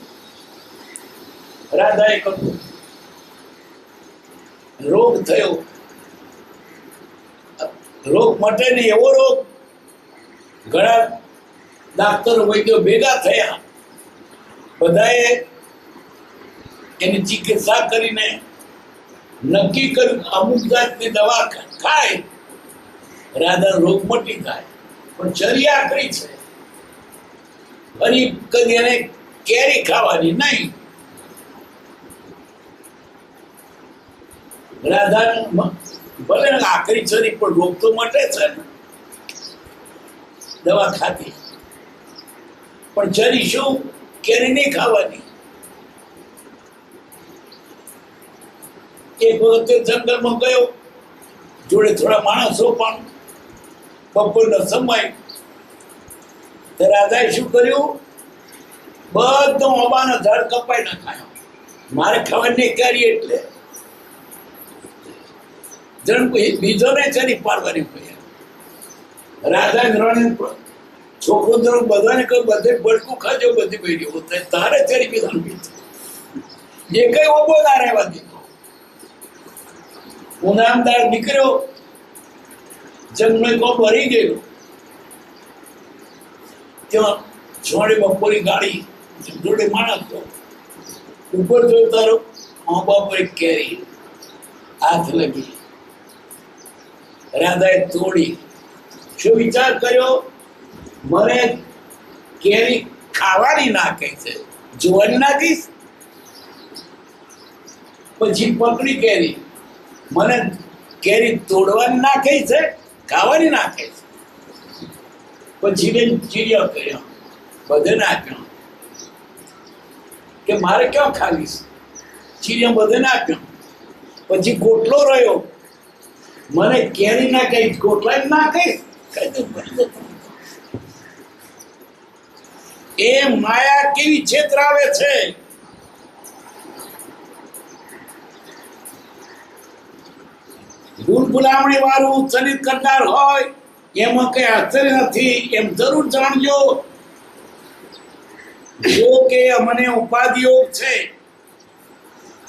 રાધાએ કહ્યું રોગ થયો, રોગ મટે નહીં એવો રોગ. ઘણા ડાક્ટરો વૈદ્યો ભેગા થયા, બધાએ એની ચિકિત્સા કરીને નક્કી કર્યું અમુક જાતની દવા ખાય રાધા રોગ મટી જાય. પણ ચર્યા કરી છે, ફરી કદી એને કેરી ખાવાની નહીં. રાધા ભલે આખરી ચરી પણ રોગ તો મટે છે ને, દવા ખાતી. પણ ચરી શું? કેરી નહીં ખાવાની. એક વખત જંગલમાં ગયો, જોડે થોડા માણસો પણ. બપોરનો સમય, તો રાધાએ શું કર્યું? બધો ઓબાનો ઝાડ કપાઈ નાખાયો. મારે ખાવાની નહીં કરી એટલે જણ બીજોને ચરી પાડવાની પડી. રાધા ગ્રહણ છોકરો ધરું બધાને કહ્યું બધે બળકું ખાજો, બધી બેડીઓ તારે ચરી પીવાનું પીધું. એ કઈ ઓબો ના રહેવા દીધો. ઉનામદાર નીકળ્યો, જંગલ કો ભરી ગયો. ત્યાં છોડે બપોરી ગાડી જોડે માણસ તો ઉપર જોયો તારો આંબા પર કેરી હાથ લગી. રાધાએ તોડી. શું વિચાર કર્યો? મને કેરી ખાવાની નાખે છે, જોવાની નાખીશ. પછી પકડી કેરી, મને કેરી તોડવાની નાખે છે, ખાવાની નાખે છે. પછી બેન ચીડિયો કર્યો, બધે નાખ્યો કે મારે ક્યાં ખાવીશ? ચીડિયા બધે નાખ્યો. પછી ગોટલો રહ્યો, મને કેરી ના કહીશ, ગોટલા ના કહીશ. એ માયા કેવી છેતરાવે છે. ભૂલ ભૂલામણી વાળું ચરિત કરનાર હોય એમાં કઈ આશ્ચર્ય નથી. એમ જરૂર જાણજો જો કે મને ઉપાધિઓ છે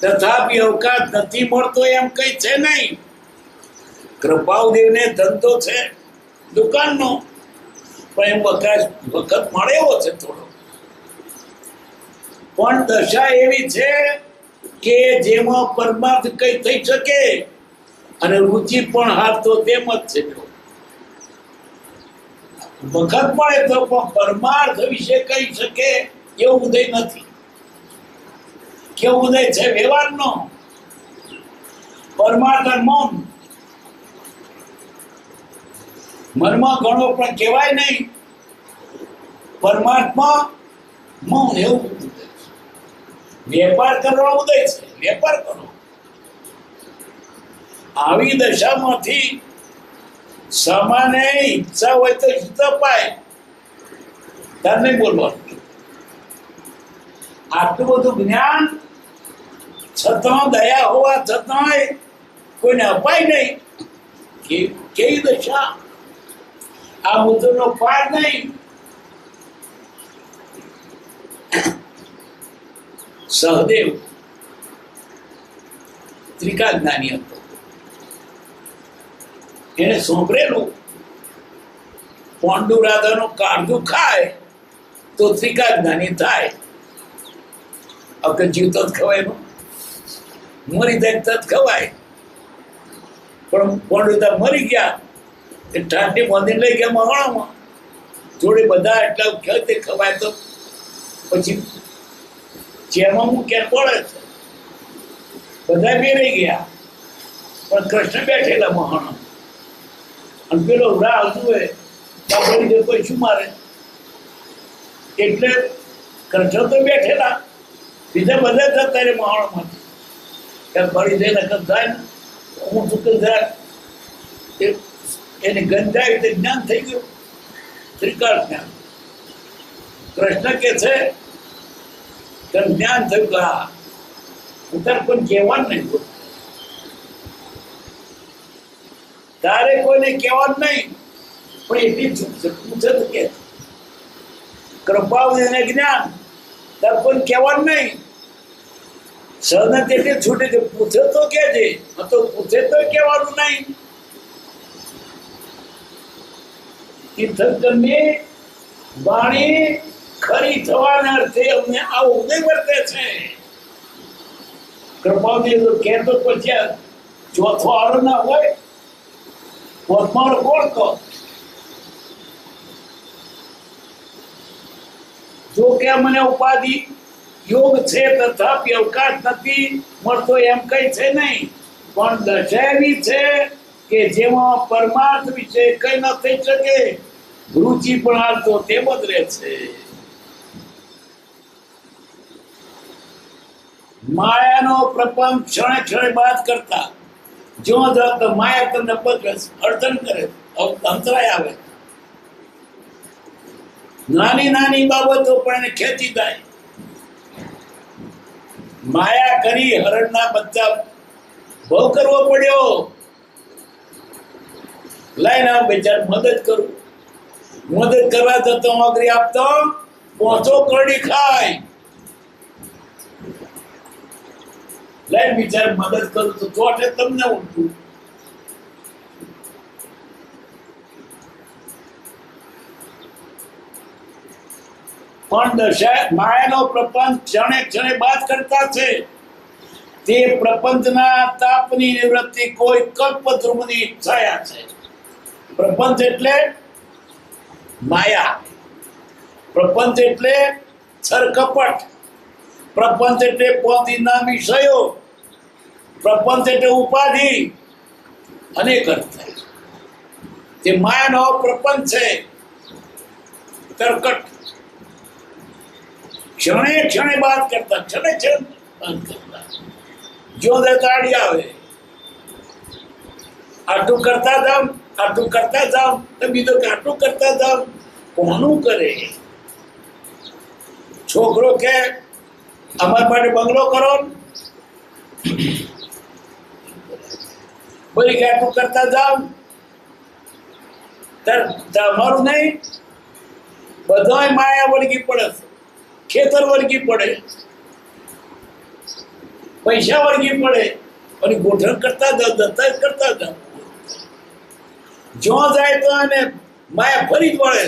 તથાપી અવકાશ નથી મળતો એમ કઈ છે નહીં. કૃપાદેવને ધંધો છે દુકાનનો, પણ એમ વખત મળે એવો છે થોડો. પણ દશા એવી છે કે જેમાં પરમાર્થ કઈ થઈ શકે અને રુચિ પણ હાથ તો તેમ જ છે. વખત મળે તો પણ પરમાર્થ વિશે કહી શકે એવું ઉદય નથી. કેવો ઉદય છે વ્યવહારનો? પરમાર્થ મૌન. મનમાં ઘણો પણ કહેવાય નહીં, પરમાત્મા મૌન એવું ઉદય છે. વેપાર કરવા ઉદય છે, વેપાર કરો. આવી દશામાંથી સામાન્ય ઈચ્છા હોય તો તપાય, તાર નહીં બોલવાનું. આટલું બધું જ્ઞાન છતાં દયા હોવા છતાંય કોઈને અપાય નહીં. કેવી દશા! આ મુદ્દોનો પાર નહીં. સહદેવ ત્રિકાજ્ઞાની હતો. એને સોંપરેલું પાંડુ રાધાનું કાળજું ખાય તો ત્રિકાજ્ઞાની થાય. જીવતો જ ખવાય નું, મરી જાય તો જ ખવાય. પણ પાંડુતા મરી ગયા એ ઠાઠી બાંધીને લઈ ગયા મહાણામાં. જોડે બધા એટલા ખેતી ખવાય તો પછી ચેરમાં મૂક્યા પડે છે. બધા બેરાઈ ગયા પણ કૃષ્ણ બેઠેલા મહાણા. અને પેલો રાહ જુએ તો કોઈ શું મારે, એટલે કૃષ્ણ તો બેઠેલા, બીજા બધા જતા રે મહાણામાંથી. ત્યાં ફરી જઈને થાય ને હું તું જાય એને ગંધાય તે જ્ઞાન થઈ ગયું, ત્રિકાળ જ્ઞાન. કૃષ્ણ કે છે કે જ્ઞાન થયું કે હા હું તારે કોઈ કહેવાનું નહીં, તારે કોઈને કહેવાનું નહીં. પણ એટલી પૂછે તો કે કૃપા અને જ્ઞાન તારે કોઈ કહેવાનું નહીં. સહને તેથી છૂટે કે પૂછે તો કહેજે, તો પૂછે તો કહેવાનું નહીં. તીર્થંકરની વાણી ખરી થવાના અર્થે અમને આ ઉદય વર્તે છે. કૃપાની તો કહેતો પછી ચોથો આરો ના હોય, પોતમારો કોણ કહો? જો કે મને ઉપાધિ યોગ છે તથાપી અવકાશ નથી મળતો એમ કઈ છે નહીં. પણ દશા એવી છે કે જેમાં પરમાર્થ વિશે કઈ ન થઈ શકે, રુચિ પણ હાલતો તે બદલે છે. માયાનો પ્રપંચ ક્ષણે ક્ષણે બાદ કરતા જો તો માયા તમને બદલે, અડચણ કરે, અંતરાય આવે. નાની નાની બાબતો પણ એને ખેંચી જાય. માયા કરી હરણના બચ્ચા બહુ કરવો પડ્યો. લઈને બેચાર મદદ કરું, મદદ કરવા જતો નોકરી આપતો 500 કરડી ખાય. લઈને બિચાર મદદ કરું તો ચોટે તમને ઉઠું. પણ દશા માયાનો પ્રપંચ ક્ષણે ક્ષણે બાદ કરતા છે. તે પ્રપંચના તાપની નિવૃત્તિ કોઈ કલ્પદ્રુમની છાયા છે. પ્રપંચ એટલે માયા, પ્રપંચ એટલે છરકપટ, પ્રપંચ એટલે પોતીના વિષયો, પ્રપંચ એટલે ઉપાધિ, અનેક અર્થ થાય. તે માયાનો પ્રપંચ છે, તરકટ. ક્ષણે ક્ષણે બાદ કરતા, ક્ષણે ક્ષણે બાદ કરતા. જો તાળી આવે આટલું કરતા જાવ, આટલું કરતા જાવ, તો બીજો કે આટલું કરતા જાવ. કોનું કરે? છોકરો કે અમારા માટે બંગલો કરો, બોલી કે આટલું કરતા જાવ, તમારું નહીં. બધાય માયા વળગી પડે, ખેતર વળગી પડે, પૈસા વળગી પડે, અને ગોઠવણ કરતા જાવ, દત્તા કરતા જાવ. જો જાય તો એને માયા ફરી જ વળે.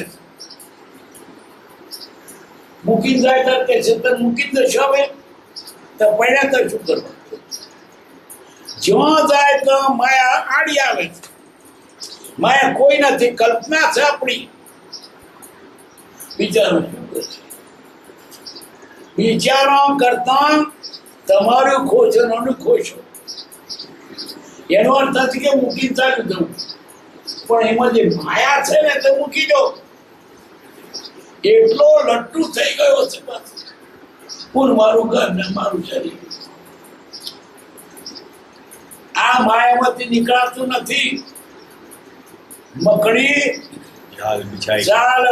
મૂકી જાય તો કે છે તો મૂકી દશો, હવે તો પડ્યા તો શું કરવા? જો જાય તો માયા આડી આવે. માયા કોઈ નથી, કલ્પના છે આપણી. વિચારો વિચારો કરતા તમારું ખોશો નું ખોશો. એનો અર્થ નથી કે મૂકી ચાલ્યું જવું, પણ એમાં જે માયા છે ને તે મૂકી દો. એટલો લટ્ટુ થઈ ગયો છે બસ. પૂર મારું ઘર ને મારું શરીર. આ માયામાંથી નીકળાતું નથી. મકડી ચાલ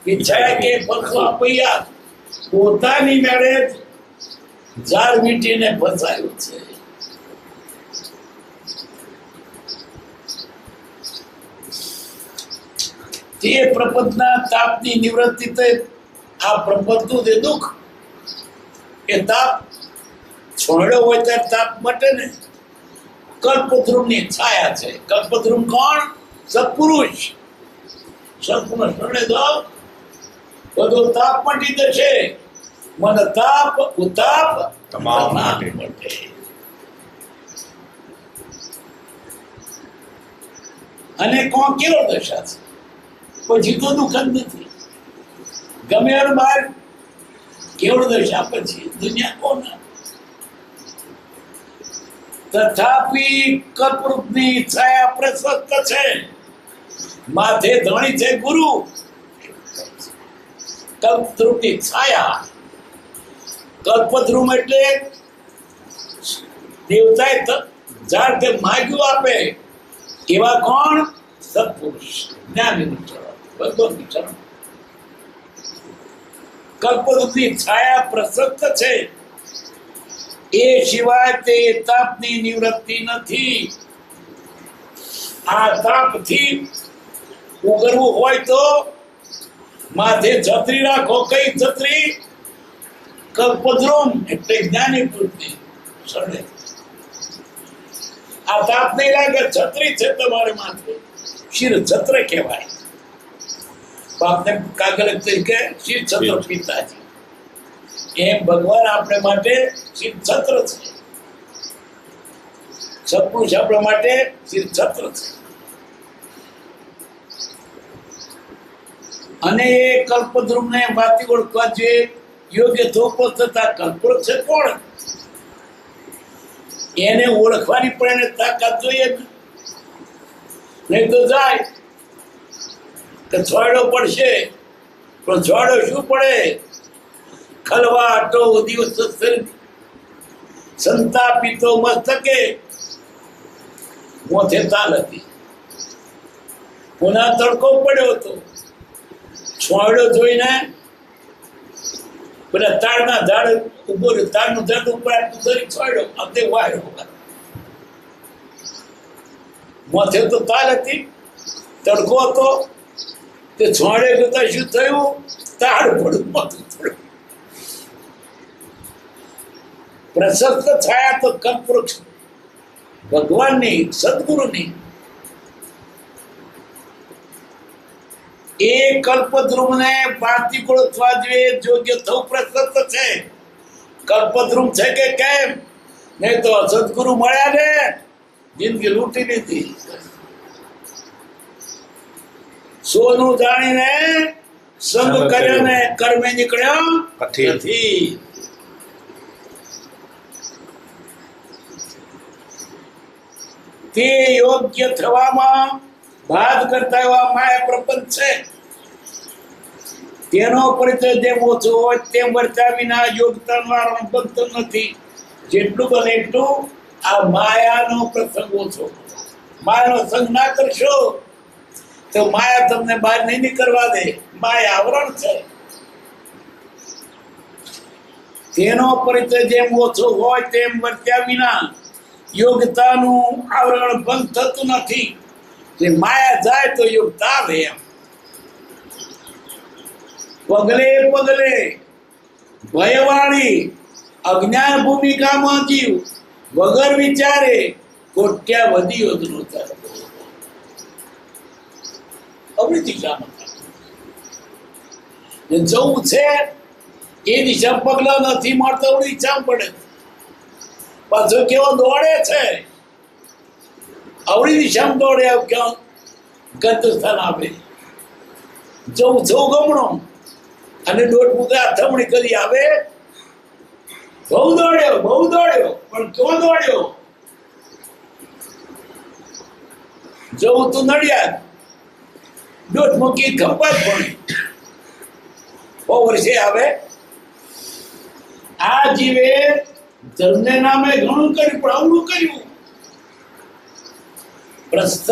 બિછાય કે પક્ષો આપૈયા પોતાની મેળે ઝાડ વીંટીને ફસાયું છે. તે પ્રપદના તાપની નિવૃત્તિ તે આ પ્રપદનું જે દુઃખ એ તાપ છોડ્યો હોય ત્યારે તાપ મટે ને. કલ્પદ્રુમની છાયા છે. કલ્પદ્રુમ કોણ? સત્પુરુષ. સત્પુરુષ શરણે જાઓ બધો તાપ મટી જશે. મન તાપ ઉતાપ તમામ મટે. અને કોણ કેવો દશા છે? પછી તો દુઃખ જ નથી. ગમે એનું બહાર કેવળ દશા પછી દુનિયા કોના. તથાપી કલ્પવૃક્ષની છાયા પ્રશસ્ત છે. માથે ધણી છે ગુરુ. કલ્પદ્રુમની છાયા. કલ્પદ્રુમ એટલે દેવતાએ ઝાડ તે માગ્યું આપે એવા કોણ? સત્પુરુષ, જ્ઞાનીનું ચરણ, ભગવાનનું ચરણ. કલ્પવૃક્ષની છાયા પ્રશસ્ત છે. એ સિવાય તે તાપની નિવૃત્તિ નથી. આ તાપથી ઉગરવું હોય તો માથે છત્રી રાખો. કઈ છત્રી? કલ્પદ્રુમ એટલે જ્ઞાની પુરુષની શરણે. આ તાપ નહીં લાગે, છત્રી છે તમારે માથે. શિર છત્ર કહેવાય. બાપને કાગળ તરીકે શિર છત્ર પિતાજી. એમ ભગવાન આપણે માટે શિર છત્ર છે. સત્પુરુષ આપણા માટે શિર છત્ર છે. અને એ કલ્પદ્રુમને વાતી ઓળખવા જોઈએ. યોગ્ય ધોપો થતા કલ્પવૃક્ષ છે કોણ? એને ઓળખવાની પણ એને તાકાત જોઈએ ને. નહીં તો જાય કે છોડો પડશે. પણ છોડો શું પડે? ખલવાટો દિવસ સંતાપિતો મસ્તકે. મોથે તાલ હતી. પુના તડકો પડ્યો હતો. છોડો જોઈને પેલા તાળના ઝાડ ઉભો રહ્યો. તાળનું ઝાડ ઉપર આટલું ધરી છોડ્યો. અંતે વાયરો. મોથે તો તાલ હતી, તડકો હતો. તે છોડે જોતા શું થયું? તાળ પડ્યું, મોથું થયું. પ્રશસ્ત છાયા તો કલ્પવૃક્ષ ભગવાનની, સદગુરુની. એ કલ્પદ્રુમને પાર્થિવ ઓળખવા જોઈએ. યોગ્ય થવું પ્રશસ્ત છે. કલ્પદ્રુમ છે કે કેમ? નહીં તો સદગુરુ મળ્યા ને જિંદગી લૂંટી લીધી. સોનું જાણીને સંગ કર્યો ને કર્મે નીકળ્યો નથી. તે યોગ્ય થવામાં બાદ કરતા એવા માયા પ્રપંચ છે. તેનો પરિચય જેમ ઓછો હોય તેમ વર્ત્યા વિના યોગતાનો બનતો નથી. જેટલું બને એટલું આ માયાનો પ્રસંગ ઓછો. માયાનો સંગ ના કરશો તો માયા તમને બહાર નહીં નીકળવા દે. માયા આવરણ છે. તેનો પરિચય જેમ ઓછો હોય તેમ વર્ત્યા વિના યોગતાનું આવરણ ભંગ થતું નથી. જે માયા જાય તો યોગતા આવે. એમ પગલે પગલે ભયવાળી અજ્ઞાન ભૂમિકામાં જીવ વગર વિચારે કોટ્યાવધિ યોજનો થાય. અવળી દિશામાં જવું છે એ દિશા પગલા નથી મળતા. અવળી દિશામાં પડે. પાછો કેવો દોડે છે. અવળી દિશામાં દોડે. ક્યાં ગંતસ્થાન આપે. જવું જવું ગમણો અને દોઢ મુદ્દા અથમણી કરી આવે. બહુ દોડ્યો, બહુ દોડ્યો, પણ ક્યાં દોડ્યો? જવું તું નડિયાદ, દોઢ મૂકી ખંભાત પણ બહુ વર્ષે આવે. આ જીવે ધર્મને નામે ઘણું કર્યું, પણ અવળું કર્યું. પ્રશસ્ત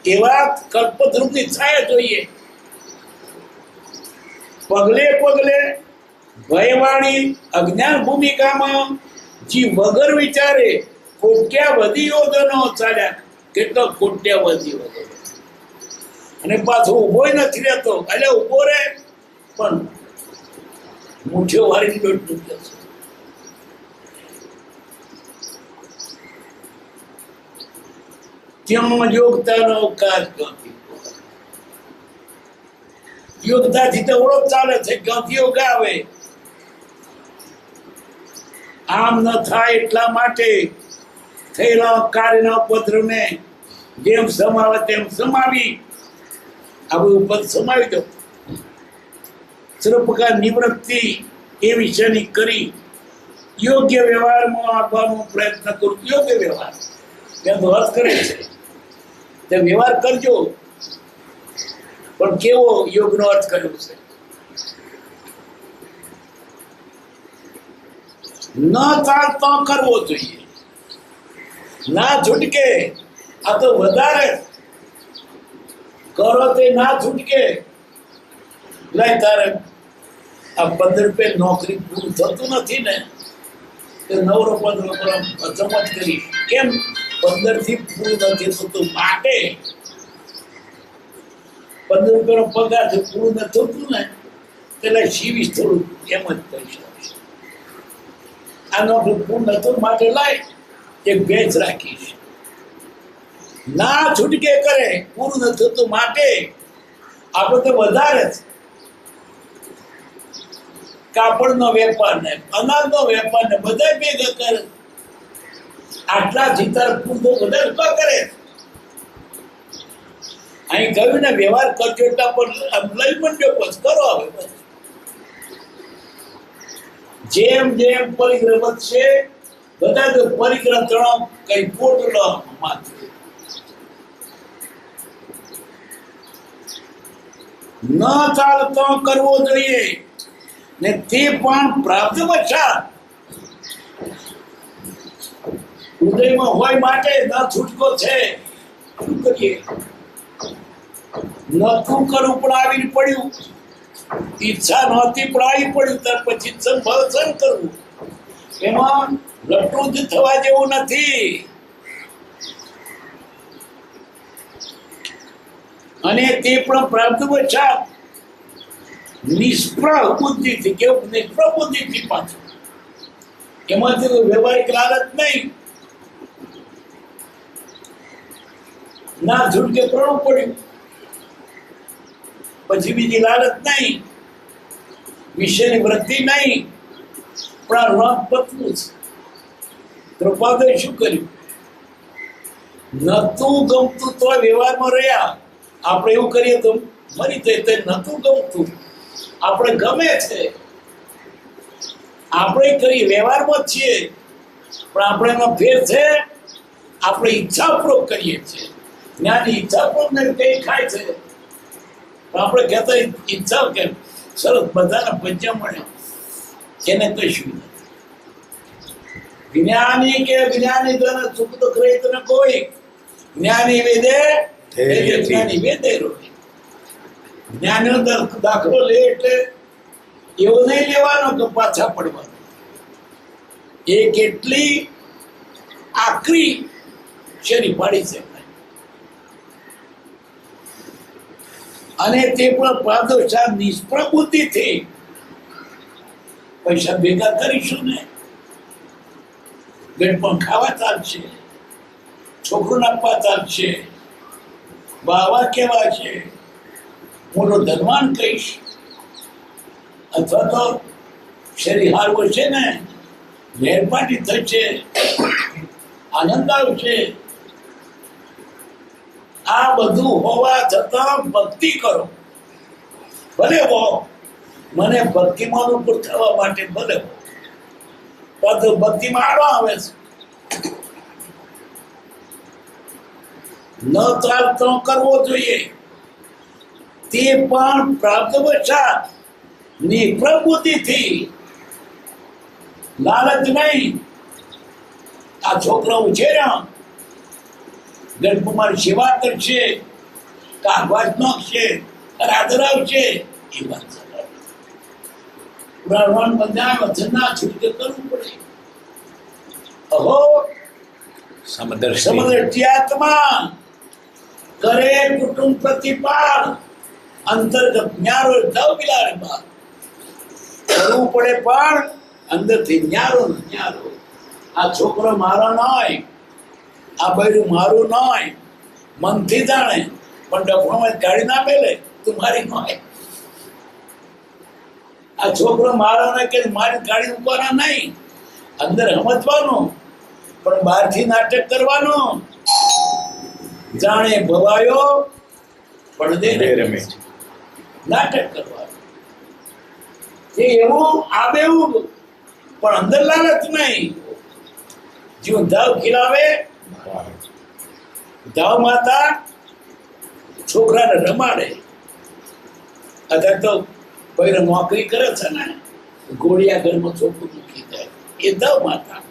એવા કલ્પદ્રુમની છાયા જોઈએ. પગલે પગલે ભયવાળી અજ્ઞાન ભૂમિકામાં જે વગર વિચારે કોટ્યાવધી યોજનો ચાલ્યા, કેટલો કોટ્યાવધી યોજનો, અને પાછો ઉભો નથી રહેતો. એટલે ઉભો રહે પણ મુઠ્ઠીઓ વાળી દોટ તૂટે છે. ત્યાં યોગતાનો અવકાશ નથી. યોગતાથી તો ઓળખ ચાલે છે, ક્યાંથી યોગ આવે. આમ ન થાય એટલા માટે થયેલા કાર્યના ઉપદ્રવને જેમ સમાવે તેમ સમાવી, આ બધું પદ સમાવી દો. સર્વ પ્રકાર નિવૃત્તિ એ વિષયની કરી યોગ્ય વ્યવહારમાં આવવાનો પ્રયત્ન કરું. યોગ્ય વ્યવહાર ત્યાં તો અર્થ કરે છે, તે વ્યવહાર કરજો, પણ કેવો યોગનો અર્થ કર્યો છે. ન ચાલતો કરવો જોઈએ, ના છૂટકે. આ તો વધારે કરો તે ના છૂટકે. લઈ તારે આ 15 રૂપિયા નોકરી પૂરું થતું નથી ને, તે 9 સમજ કરી કેમ 15 થી પૂરું નથી થતું, માટે 15 રૂપિયાનો પગાર થી પૂરું નથી થતું ને, એટલે સીવીશ થોડું એમ જ પૈસા. આ નોકરી પૂરું નતું માટે લાય એક ભેંસ રાખીશ. ના છૂટકે કરે, પૂરું નથી થતું માટે આપણે તો વધારે જ કાપડનો વેપાર ને અનાજનો વેપાર ને બધા ભેગા કરે. આટલા જીતાર પૂરતો બધા શું કરે? અહીં કહ્યું ને વ્યવહાર કરજો એટલા પર લઈ મંડ્યો પછી કરો. હવે બસ જેમ જેમ પરિગ્રહ વધશે, બધા જો પરિગ્રહ ત્રણ કઈ પોટલો માત્ર ન ચાલતો કરવો જોઈએ ને, તે પણ પ્રાપ્ત વચ્ચા હૃદયમાં હોય માટે ન છૂટકો છે. શું કરીએ? નતું કરવું પણ આવી પડ્યું, ઈચ્છા નહોતી પણ આવી પડ્યું, ત્યાર પછી સંભાળ કરવું એમાં લટું જ થવા જેવું નથી. અને તે પણ પ્રાપ્ત વચ્ચા નિષ્ફળ બુદ્ધિથી. કેવું? નિષ્ફળ બુદ્ધિથી પાછું. એમાંથી વ્યવહારિક લાલચ નહીં. ના છૂટકે પ્રણું પડ્યું, પછી બીજી લાલચ નહીં, વિષયની વૃત્તિ નહીં, પણ આ રંગ પતલું છે. દ્રૌપદે શું કર્યું? નતું ગમતું તો વ્યવહારમાં રહ્યા. આપણે એવું કરીએ તો મરી જાય. તે નતું ગમતું, આપણે ગમે છે, આપણે કરીએ, વ્યવહારમાં જ છીએ, પણ આપણે એનો ફેર છે. આપણે ઈચ્છાપૂર્વક કરીએ છીએ. જ્ઞાની ઈચ્છાપૂર્વક ને કઈ ખાય છે, પણ આપણે કહેતા ઈચ્છા કેમ? સરસ બધાના પંચા મળ્યા, એને કશું નથી. જ્ઞાની કે જ્ઞાની તને સુખ દુઃખ રહે તને કોઈ. જ્ઞાની વેદે જ્ઞાની વેદે રોય. જ્ઞાનનો દાખલો લે એટલે એવો નહીં લેવાનો કે પાછા પડવાનો. એ કેટલી આકરી શેરી પાડી છે, અને તે પણ પાદોષા નિષ્ફળ બુદ્ધિથી. પૈસા ભેગા કરીશું ને, ગણપણ ખાવા ચાલશે, છોકરું આપવા ચાલશે, બાવા કેવા છે, મોટો ધનવાન કહીશ, અથવા તો શરીર હારવું છે ને, મહેરબાની થશે, આનંદ આવશે. આ બધું હોવા છતાં ભક્તિ કરો. ભલે હો, મને ભક્તિમાં ઉપર થવા માટે ભલે હો, પણ ભક્તિમાં આડો આવે છે. ન ચાલતો કરવો જોઈએ, તે પણ પ્રાપ્ત વચ્ચા નિપ્રબુદ્ધિથી. લાલચ નહીં. આ છોકરા ઉછેર્યા, ગણકુમાર સેવા કરશે, કાગવાજ નાખશે, આદર આવશે, એ વાત પુરાણ બધા વચનના છૂટકે કરવું પડે. અહો સમદર્શી સમદ્રષ્ટિઆત્મા કરે કુટુંબ પ્રતિપાલ અંતર્ગત ન્યારો દવ બિલાડે બાર કરવું પડે પણ અંદરથી ન્યારો ને ન્યારો. આ છોકરો મારો ન હોય, આ બૈરું મારું ન હોય, મનથી જાણે પણ ડફોમાં કાઢી ના મેલે તું મારી ન હોય. આ છોકરો મારો ને કે મારી ગાડી ઉપાના નહીં, અંદર સમજવાનું પણ બહારથી નાટક કરવાનું. જાણે ભવાયો પણ દે રમે નાટક કરવાનું. એ એવું આબેવું પણ અંદર લાલચ નહીં. જીવ ધાવ ખીલાવે ધાવ માતા છોકરાને રમાડે. અત્યારે તો ભાઈ નોકરી કરે છે ને, ગોળિયા ઘરમાં છોકરું મૂકી જાય એ દવ માતા.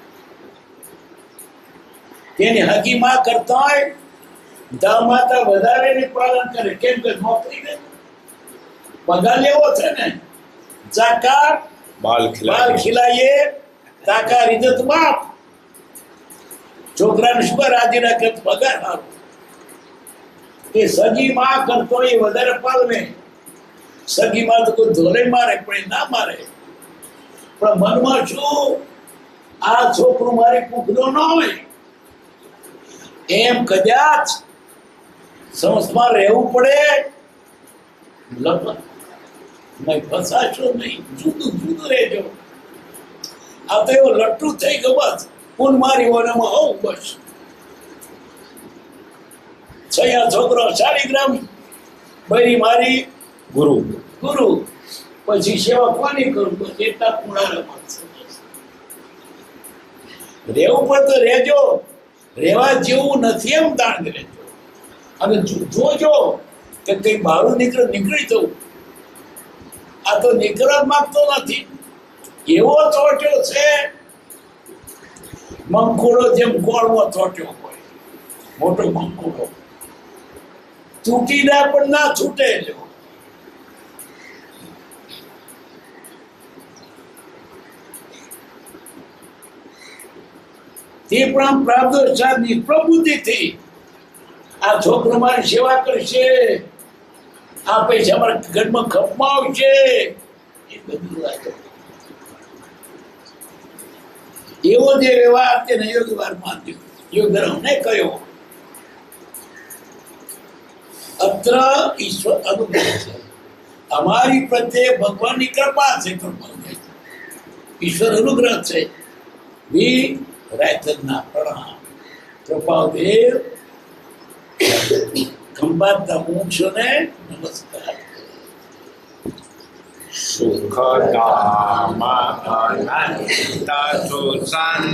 તેની હકી માં કરતા હોય દવ માતા વધારે ને પાલન કરે. કેમ કે નોકરી ને પગાર લેવો છે ને, જાકા બાલ બાલ ખીલાઈએ તાકા રીજત બાપ. છોકરાને શું રાજી રાખે પગાર સારો. એ સગી માં કરતો હોય એ વધારે પાલવે. સગી માં તો કોઈ ધોલે મારે પણ એ ના મારે, પણ મનમાં શું આ છોકરું મારી કુકડો ન હોય એમ કદાચ સંસ્થામાં રહેવું પડે. ફસાશો નહીં, જુદું જુદું રહેજો. આ તો એવો લટ્ટુ થઈ ગયો બસ હું મારી ઓનામાં હોઉં બસ. છયા છોકરો શાલિગ્રામ બૈરી મારી ગુરુ ગુરુ પછી સેવા કોની કરું બસ એટલા પૂર્ણ રહેવું પડે તો રહેજો. રહેવા જેવું નથી એમ તાણ રહેજો. અને જોજો કે કઈ બહારું નીકળી જવું. આ તો નીકળવા માંગતો નથી. એવો ચોટ્યો છે મંકુડો, જેમ ગોળમાં ચોટ્યો હોય મોટો મંકુડો. તૂટી ના પણ ના છૂટે. જો તે પણ પ્રાપ્ત પ્રબુદ્ધિથી આ છોકરો મારી સેવા કરશે, આ પૈસા મારા ઘરમાં ખપમાં આવશે. એ બધું વાતો એવો જે વ્યવહાર તેને યોગ્ય વાર માન્યો. યોગ્ય અમને કયો અત્ર ઈશ્વર અનુગ્રહ છે. અમારી પ્રત્યે ભગવાનની કૃપા છે. ઈશ્વર અનુગ્રહ છે. વી રાયતના પ્રણામ. કૃપાદેવ ખંભાતના મોક્ષોને નમસ્કાર. સુખદામાં અનંત સુશાંત